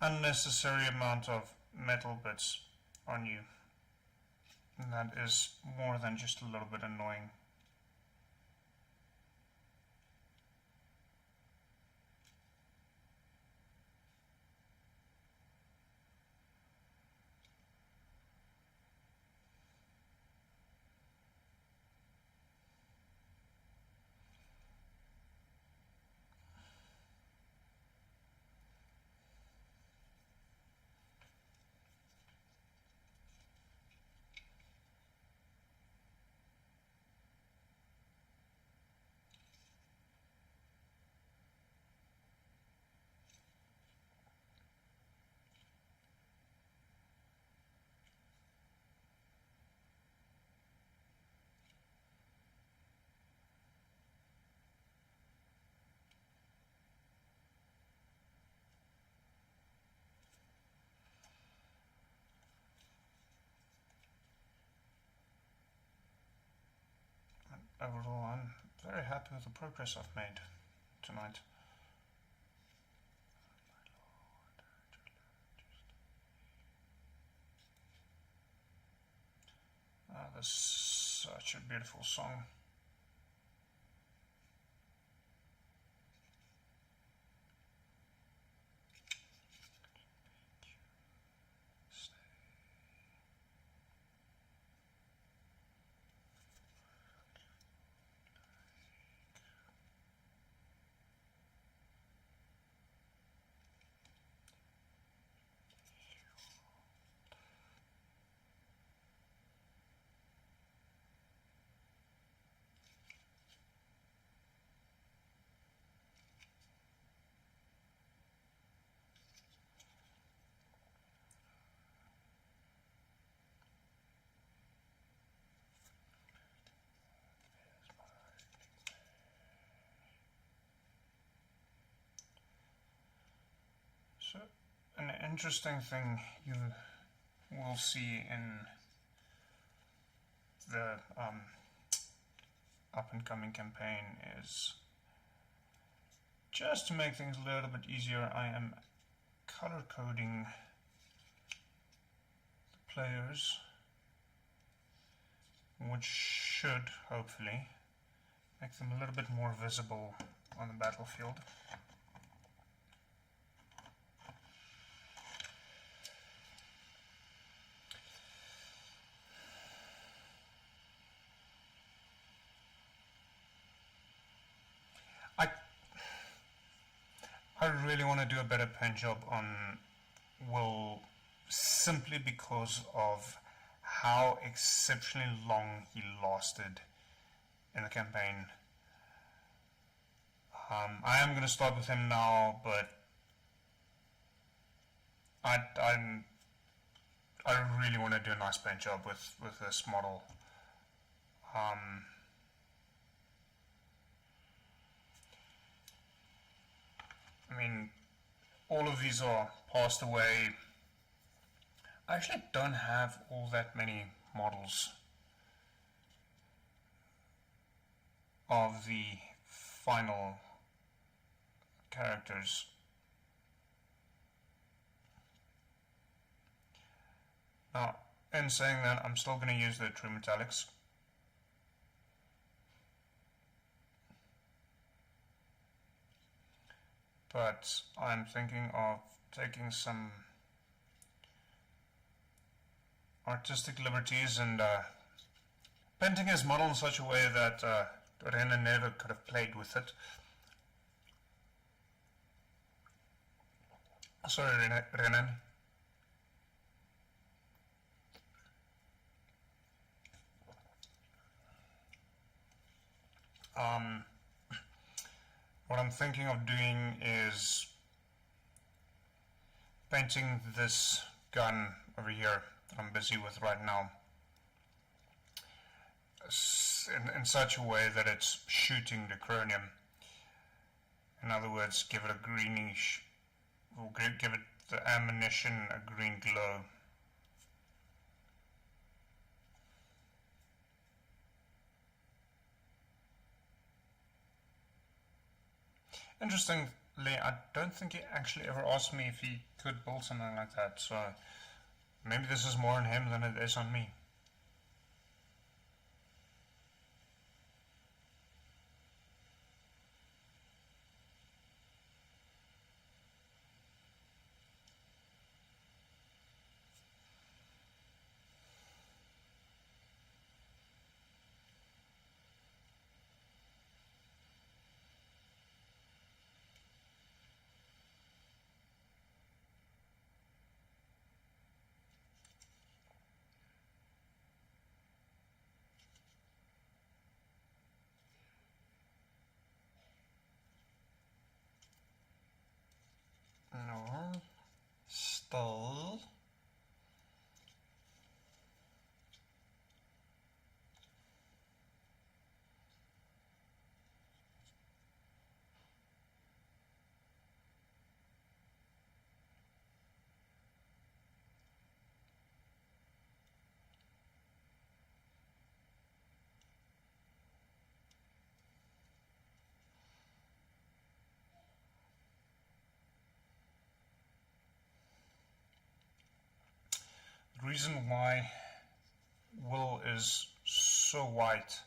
unnecessary amount of metal bits on you, and that is more than just a little bit annoying. Overall, I'm very happy with the progress I've made tonight. That's such a beautiful song. So, an interesting thing you will see in the up-and-coming campaign is, just to make things a little bit easier, I am color coding the players, which should hopefully make them a little bit more visible on the battlefield. I really want to do a better paint job on Will, simply because of how exceptionally long he lasted in the campaign. I am going to start with him now, but I really want to do a nice paint job with this model. I mean, all of these are passed away. I actually don't have all that many models of the final characters. Now, in saying that, I'm still going to use the true metallics. But I'm thinking of taking some artistic liberties and painting his model in such a way that Renan never could have played with it. Sorry, Renan. What I'm thinking of doing is painting this gun over here that I'm busy with right now in such a way that it's shooting the chromium. In other words, give it a greenish, or give it the ammunition a green glow. Interestingly, I don't think he actually ever asked me if he could build something like that, so maybe this is more on him than it is on me. No, still. The reason why Will is so white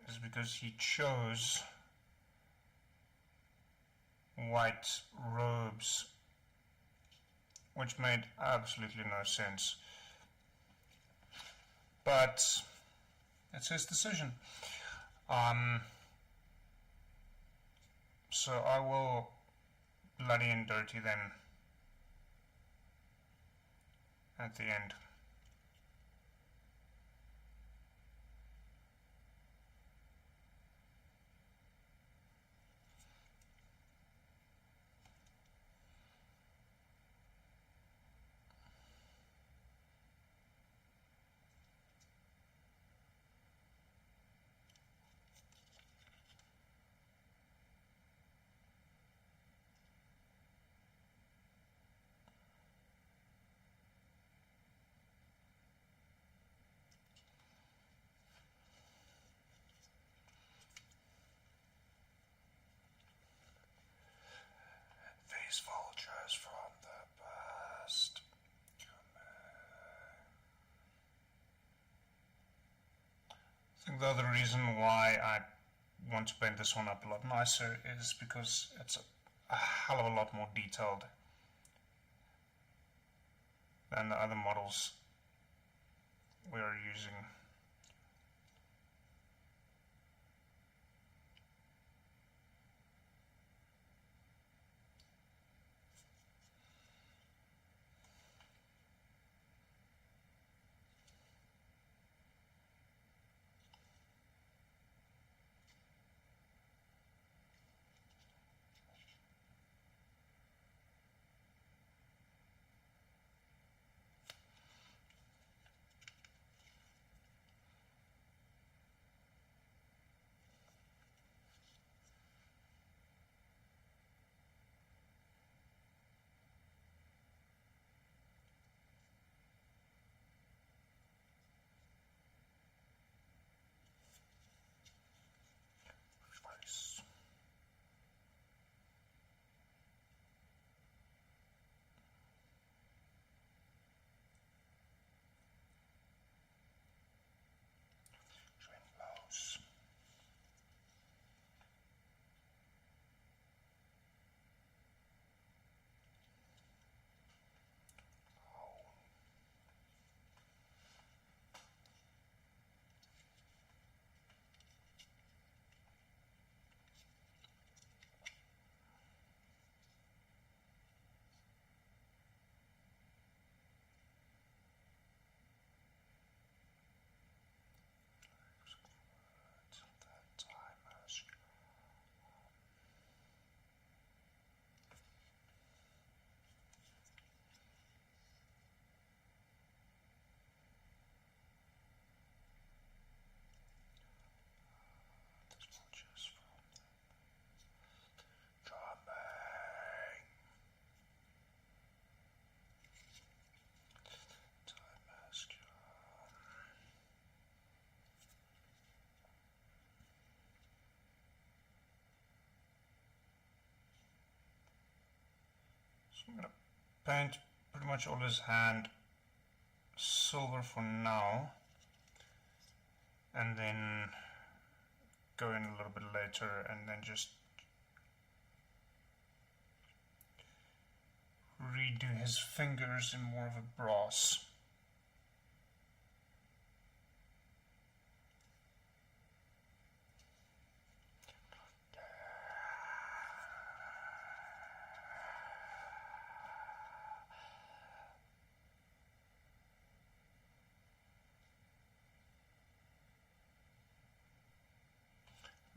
is because he chose white robes, which made absolutely no sense. But it's his decision. So I will bloody and dirty then at the end. These vultures from the past. I think the other reason why I want to paint this one up a lot nicer is because it's a hell of a lot more detailed than the other models we are using. I'm gonna paint pretty much all his hand silver for now, and then go in a little bit later and then just redo his fingers in more of a brass.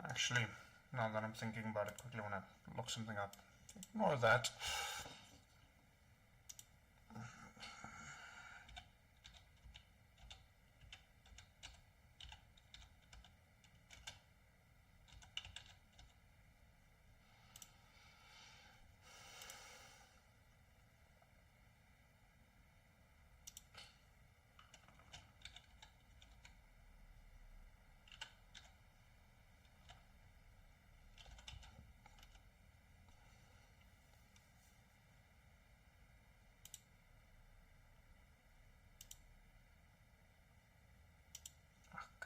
Actually, now that I'm thinking about it quickly, I want to look something up. Ignore that.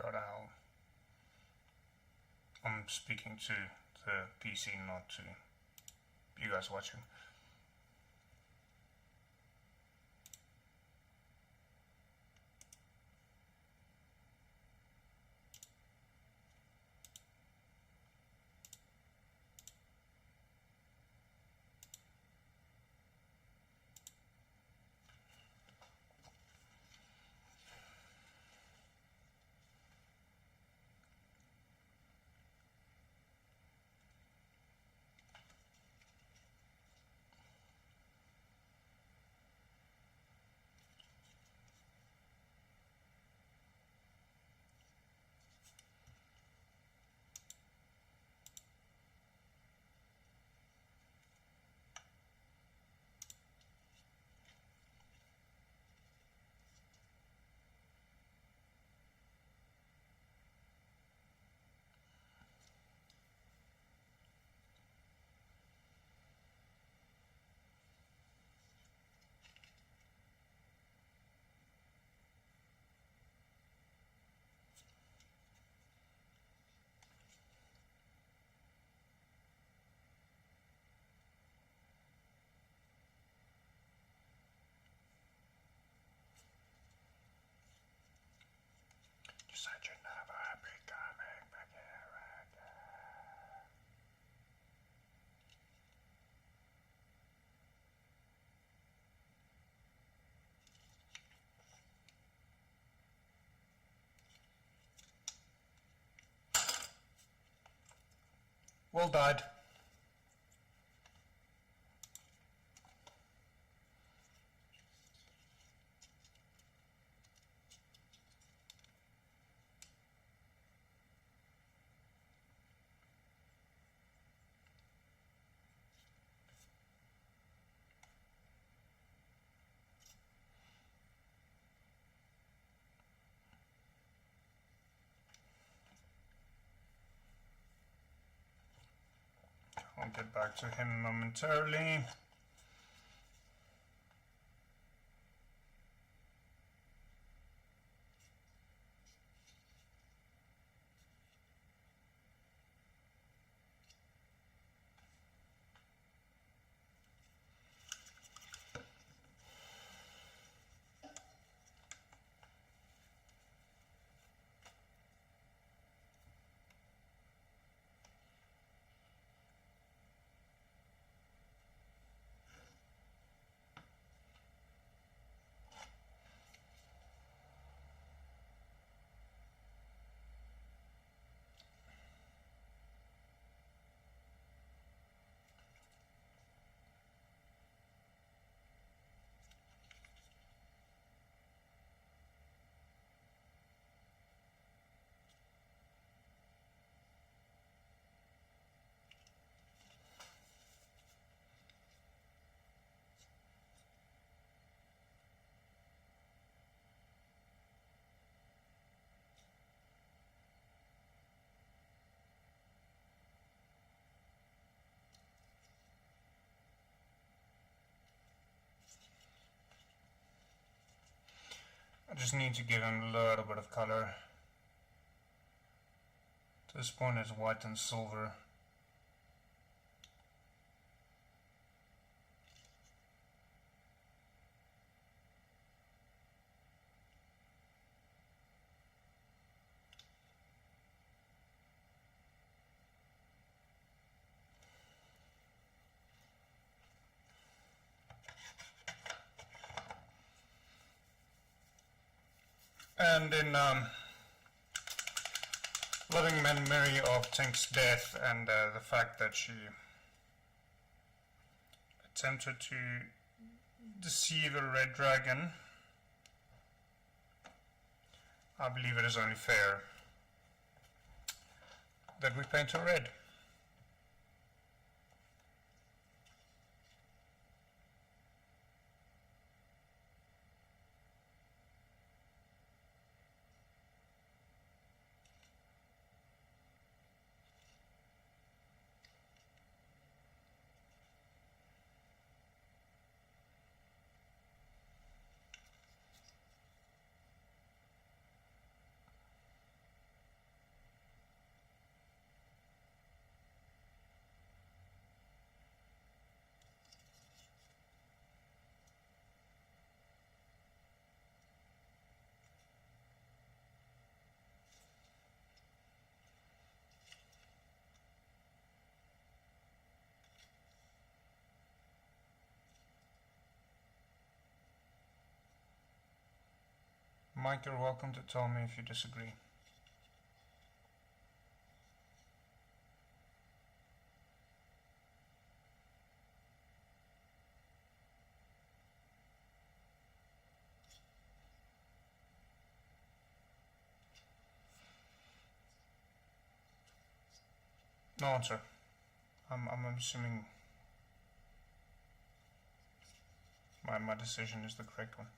God, I'm speaking to the PC, not to you guys watching. Well died. I'll get back to him momentarily. just need to give him a little bit of color. At this point it's white and silver. And in loving memory of Tink's death and the fact that she attempted to deceive a red dragon, I believe it is only fair that we paint her red. Mike, you're welcome to tell me if you disagree. No answer. I'm assuming my decision is the correct one.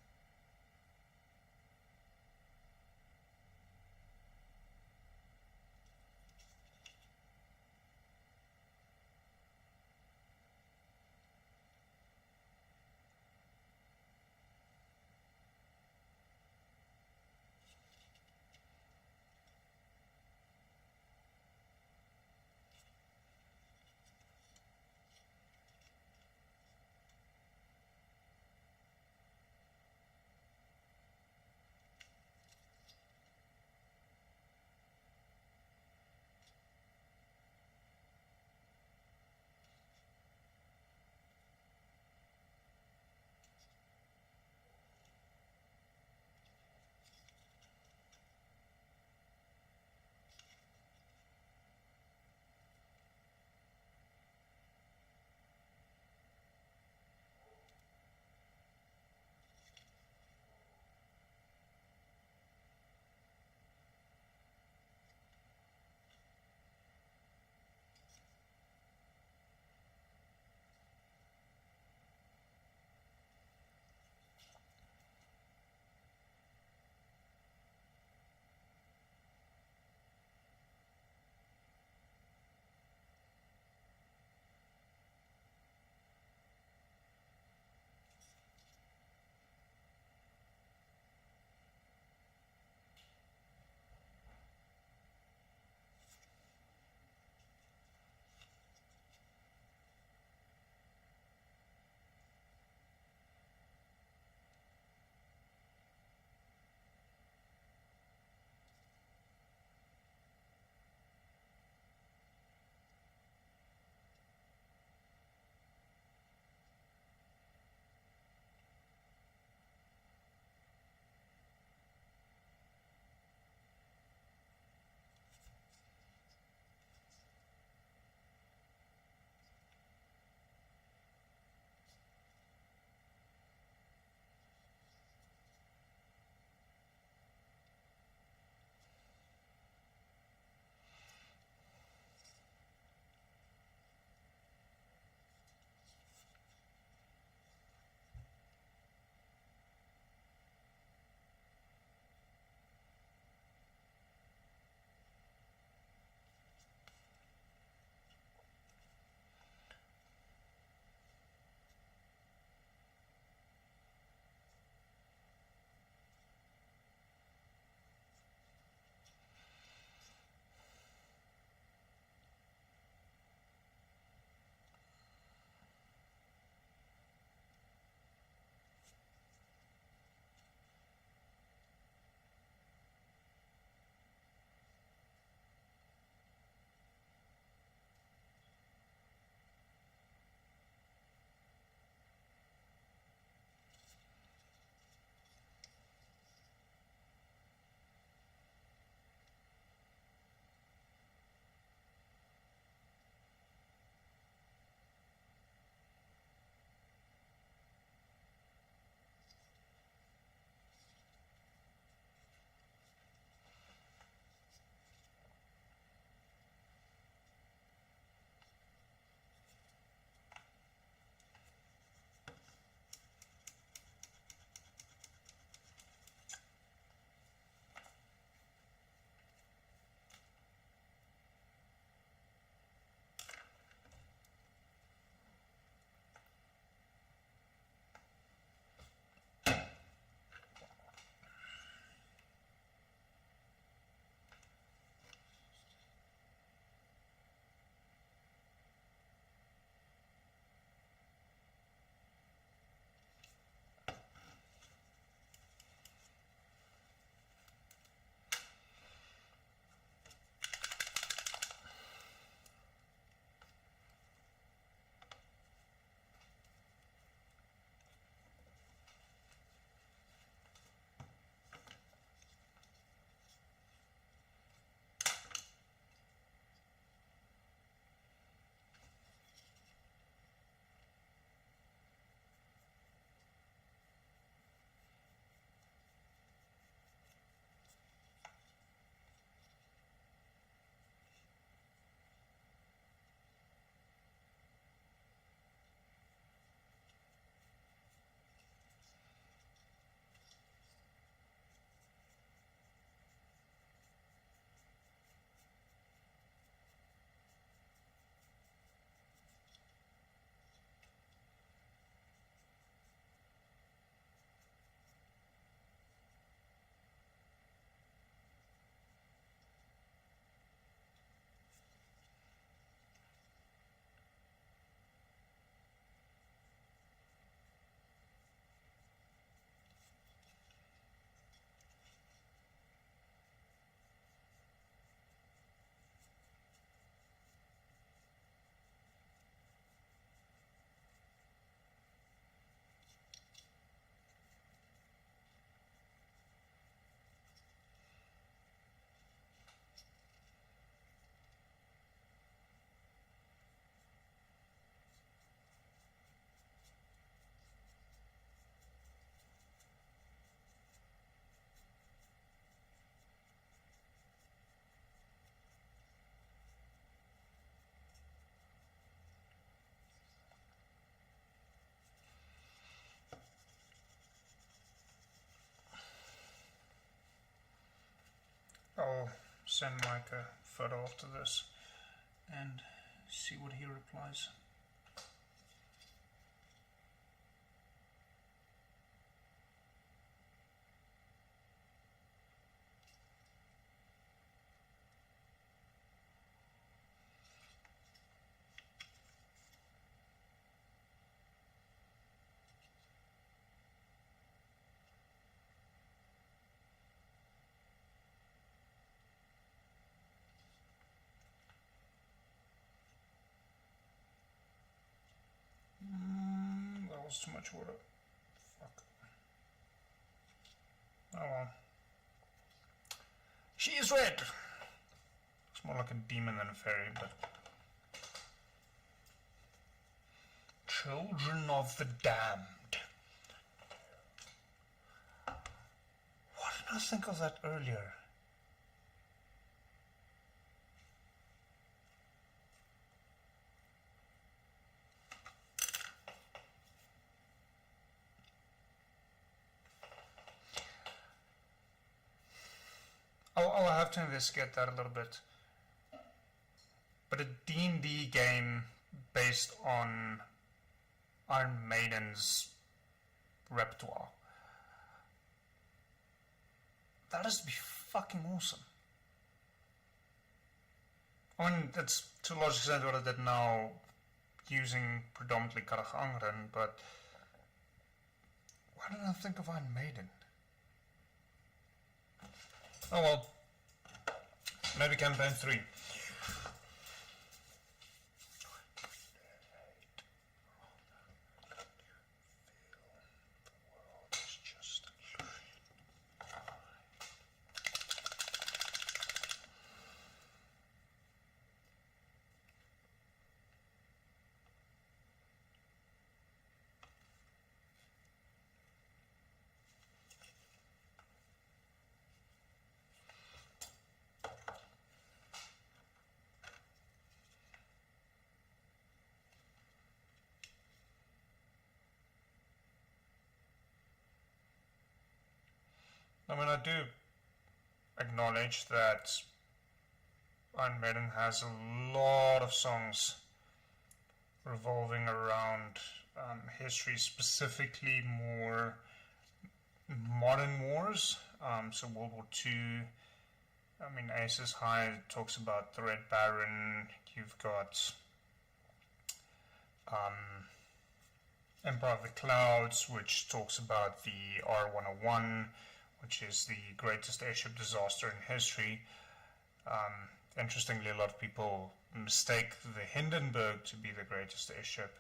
I'll send Mike a photo after this and see what he replies. That was too much water. Fuck. Oh well. She is red! It's more like a demon than a fairy, but... Children of the damned. Why did I think of that earlier? I'll have to investigate that a little bit. But a D&D game based on Iron Maiden's repertoire. That has to be fucking awesome. I mean, that's to a large extent what I did now, using predominantly Karagangren, but why didn't I think of Iron Maiden? Oh well, maybe campaign 3. I mean, I do acknowledge that Iron Maiden has a lot of songs revolving around history, specifically more modern wars. So World War II. I mean, Aces High talks about the Red Baron. You've got Empire of the Clouds, which talks about the R-101, which is the greatest airship disaster in history. Interestingly, a lot of people mistake the Hindenburg to be the greatest airship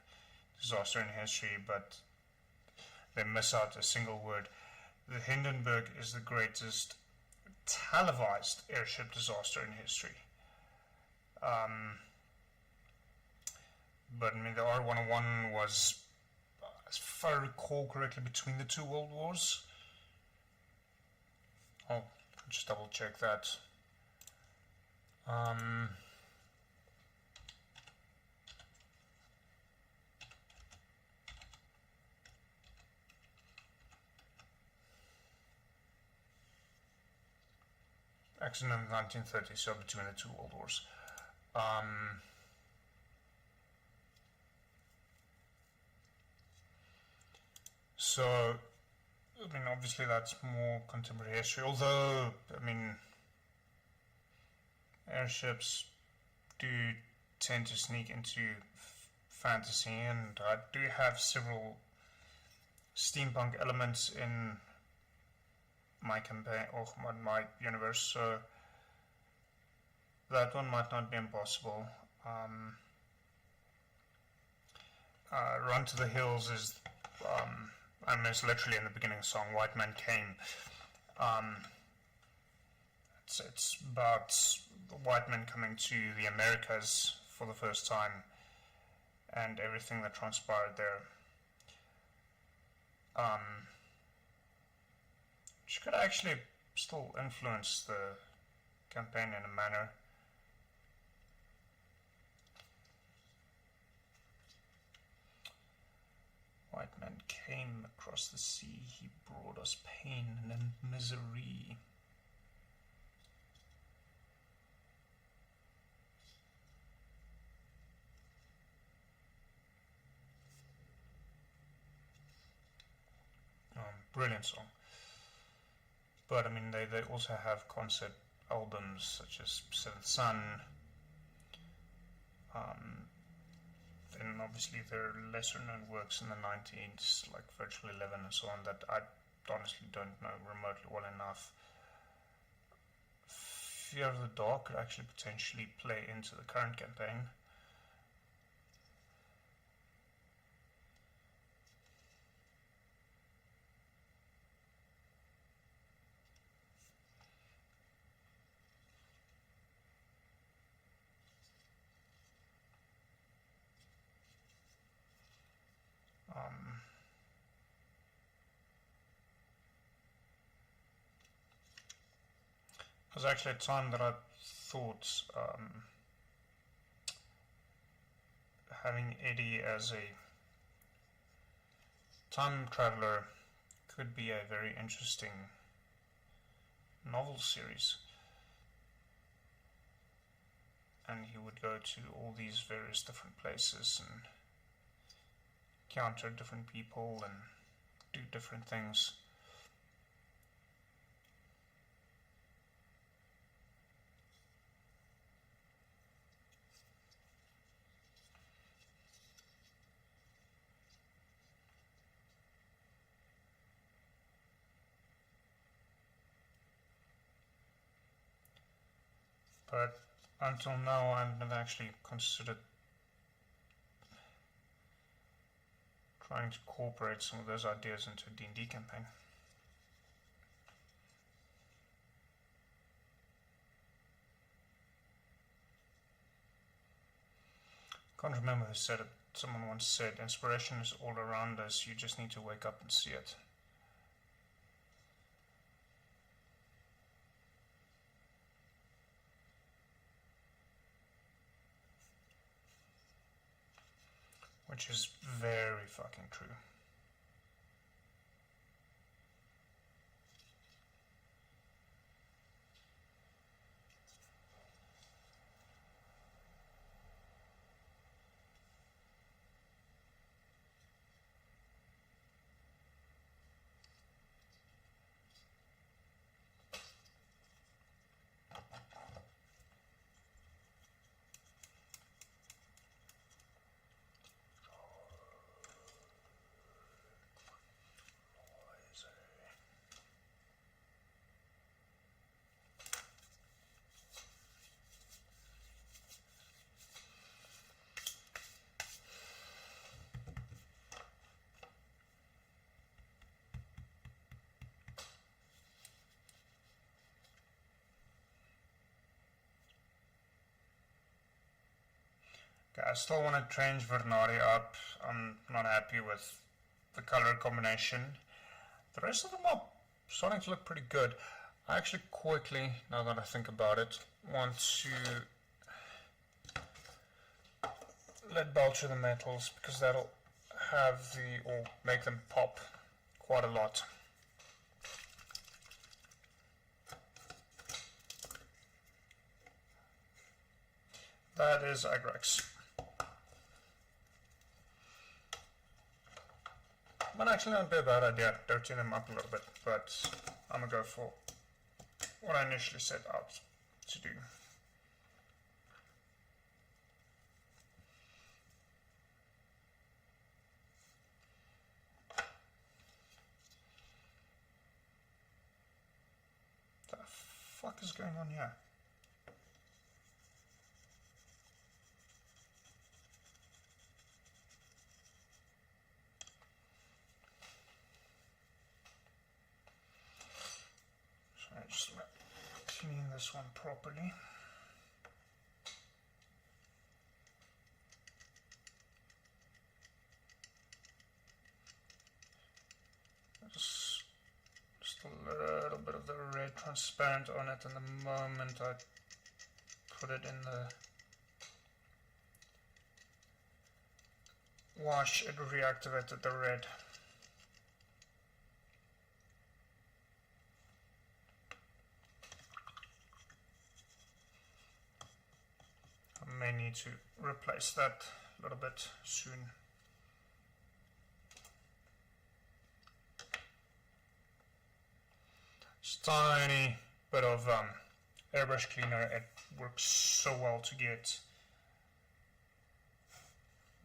disaster in history, but they miss out a single word. The Hindenburg is the greatest televised airship disaster in history. But I mean, the R-101 was, as far as I recall correctly, between the two world wars. I'll just double check that. Actually, in 1930, so between the two world wars. So, I mean, obviously that's more contemporary history, although, I mean, airships do tend to sneak into fantasy, and I do have several steampunk elements in my campaign, or my universe, so that one might not be impossible. Run to the Hills is, I mean, it's literally in the beginning of the song, White Man Came. It's about the white men coming to the Americas for the first time and everything that transpired there. Which could actually still influence the campaign in a manner. White man came across the sea, he brought us pain and misery. brilliant song. But I mean, they also have concept albums such as Seventh Son. Then obviously there are lesser known works in the 19s like Virtual Eleven and so on that I honestly don't know remotely well enough. Fear of the Dark could actually potentially play into the current campaign. There was actually a time that I thought having Eddie as a time traveler could be a very interesting novel series. And he would go to all these various different places and encounter different people and do different things. But until now, I've never actually considered trying to incorporate some of those ideas into a D&D campaign. Can't remember who said it. Someone once said, inspiration is all around us, you just need to wake up and see it. Which is very fucking true. Okay, I still want to change Vernari up. I'm not happy with the color combination. The rest of them are starting to look pretty good. I actually quickly, now that I think about it, want to let Belcher the metals because that'll have or make them pop quite a lot. That is Agrax. Might actually not be a bad idea, dirtying them up a little bit, but I'm gonna go for what I initially set out to do. What the fuck is going on here? Just clean this one properly. Just a little bit of the red transparent on it, and the moment I put it in the wash, it reactivated the red. May need to replace that a little bit soon. tiny bit of airbrush cleaner, it works so well to get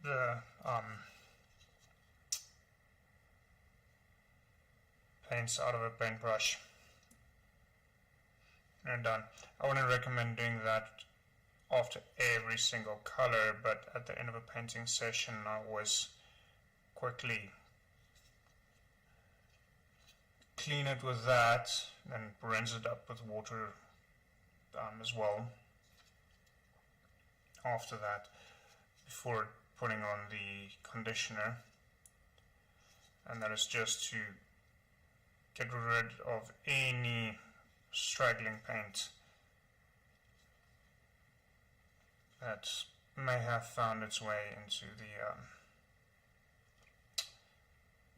the paints out of a paintbrush and done. I wouldn't recommend doing that after every single color, but at the end of a painting session I always quickly clean it with that and rinse it up with water as well after that, before putting on the conditioner. And that is just to get rid of any straggling paint that may have found its way into the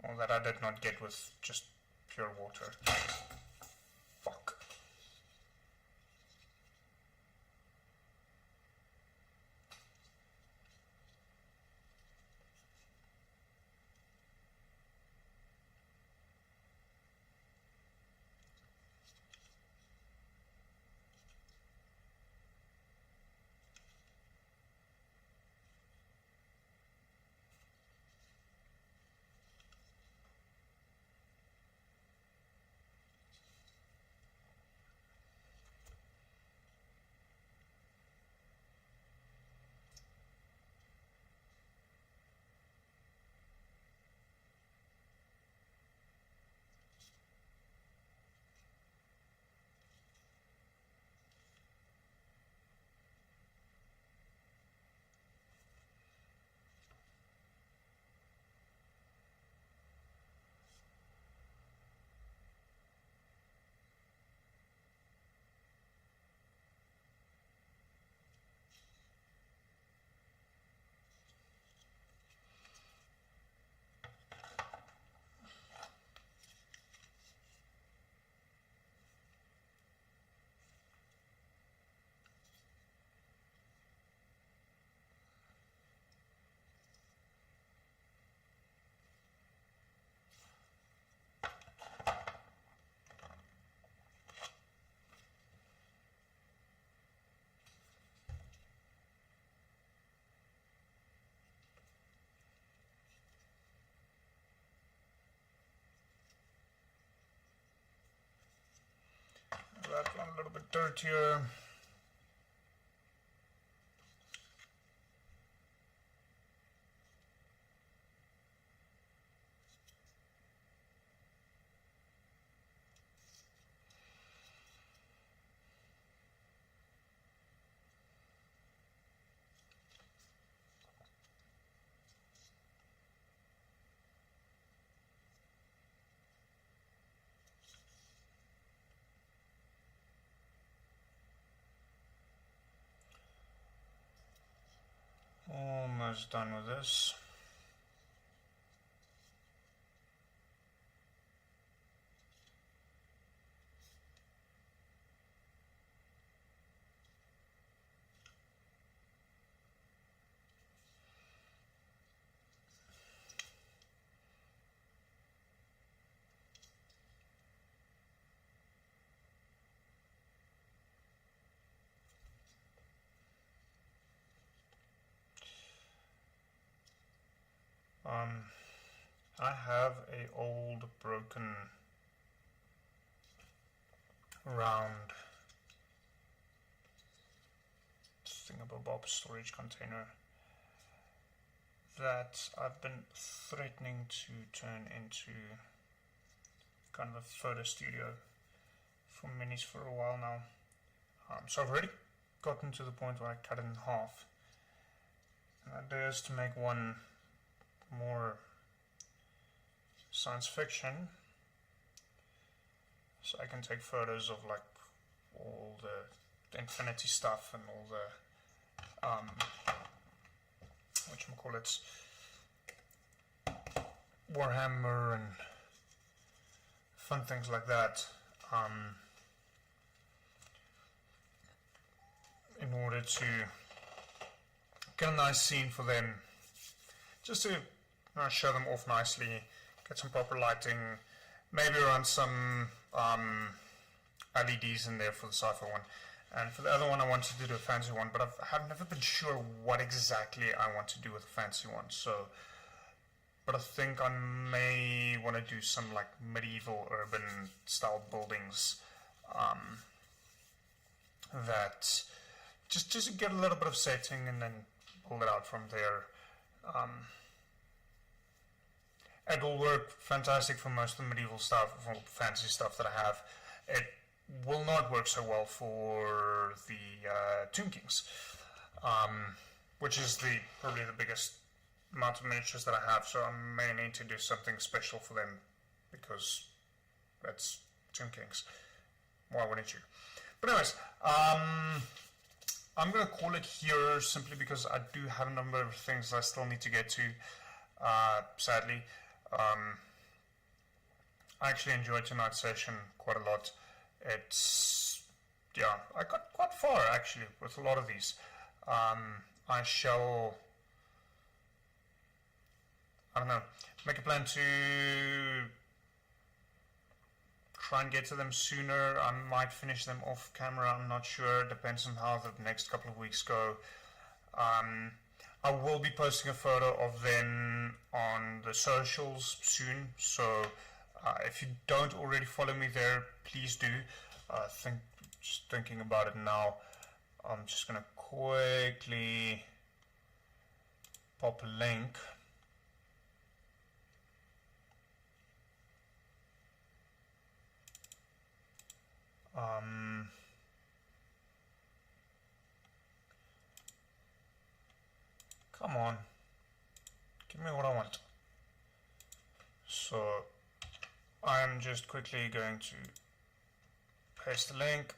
or that I did not get with just pure water. Fuck. That one a little bit dirtier. Almost done with this. I have a old broken round thingamabob storage container that I've been threatening to turn into kind of a photo studio for minis for a while now. So I've already gotten to the point where I cut it in half. And the idea is to make one more science fiction, so I can take photos of like all the infinity stuff and all the whatchamacallits, Warhammer and fun things like that, in order to get a nice scene for them, just to show them off nicely, get some proper lighting, maybe run some LEDs in there for the sci-fi one. And for the other one, I wanted to do a fancy one, but I've never been sure what exactly I want to do with a fancy one. So, but I think I may want to do some like medieval urban style buildings that just to get a little bit of setting and then pull it out from there. It will work fantastic for most of the medieval stuff, for fantasy stuff that I have. It will not work so well for the Tomb Kings, which is probably the biggest amount of miniatures that I have, so I may need to do something special for them, because that's Tomb Kings. Why wouldn't you? But anyways, I'm going to call it here simply because I do have a number of things I still need to get to, sadly. I actually enjoyed tonight's session quite a lot. It's, yeah, I got quite far actually with a lot of these. I shall, I don't know, make a plan to try and get to them sooner. I might finish them off camera, I'm not sure, depends on how the next couple of weeks go. I will be posting a photo of them on the socials soon, so if you don't already follow me there, please do. Just thinking about it now, I'm just going to quickly pop a link. Come on, give me what I want. So I'm just quickly going to paste the link.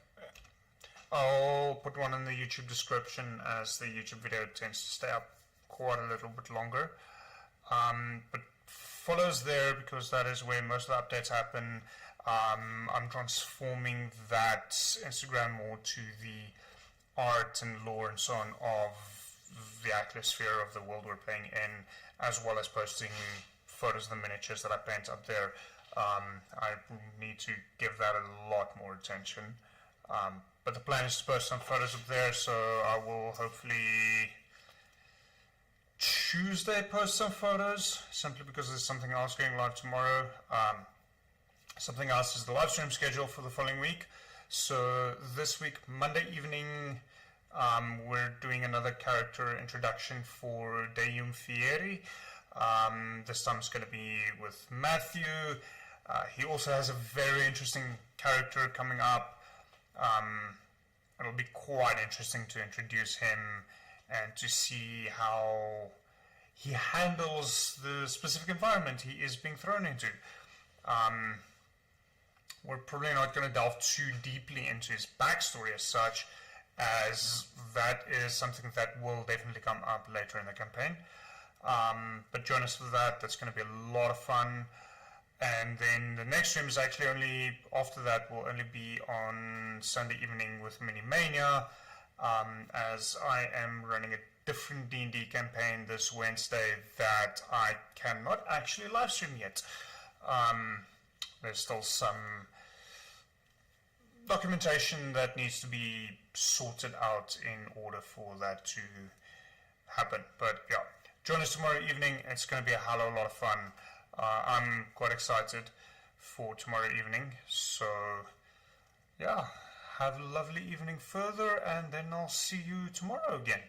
I'll put one in the YouTube description, as the YouTube video tends to stay up quite a little bit longer. But follow us there, because that is where most of the updates happen. I'm transforming that Instagram more to the art and lore and so on of the atmosphere of the world we're playing in, as well as posting photos of the miniatures that I paint up there. I need to give that a lot more attention. But the plan is to post some photos up there, so I will hopefully Tuesday post some photos, simply because there's something else going live tomorrow. Something else is the live stream schedule for the following week. So this week, Monday evening, we're doing another character introduction for Deum Fieri. This time it's going to be with Matthew. He also has a very interesting character coming up. It'll be quite interesting to introduce him and to see how he handles the specific environment he is being thrown into. We're probably not going to delve too deeply into his backstory as such, as that is something that will definitely come up later in the campaign. But join us for that. That's going to be a lot of fun. And then the next stream is actually only, after that, will only be on Sunday evening with Mania, as I am running a different D&D campaign this Wednesday that I cannot actually live stream yet. There's still some documentation that needs to be sorted out in order for that to happen. But yeah, join us tomorrow evening. It's going to be a hell of a lot of fun. I'm quite excited for tomorrow evening. So yeah, have a lovely evening further, and then I'll see you tomorrow again.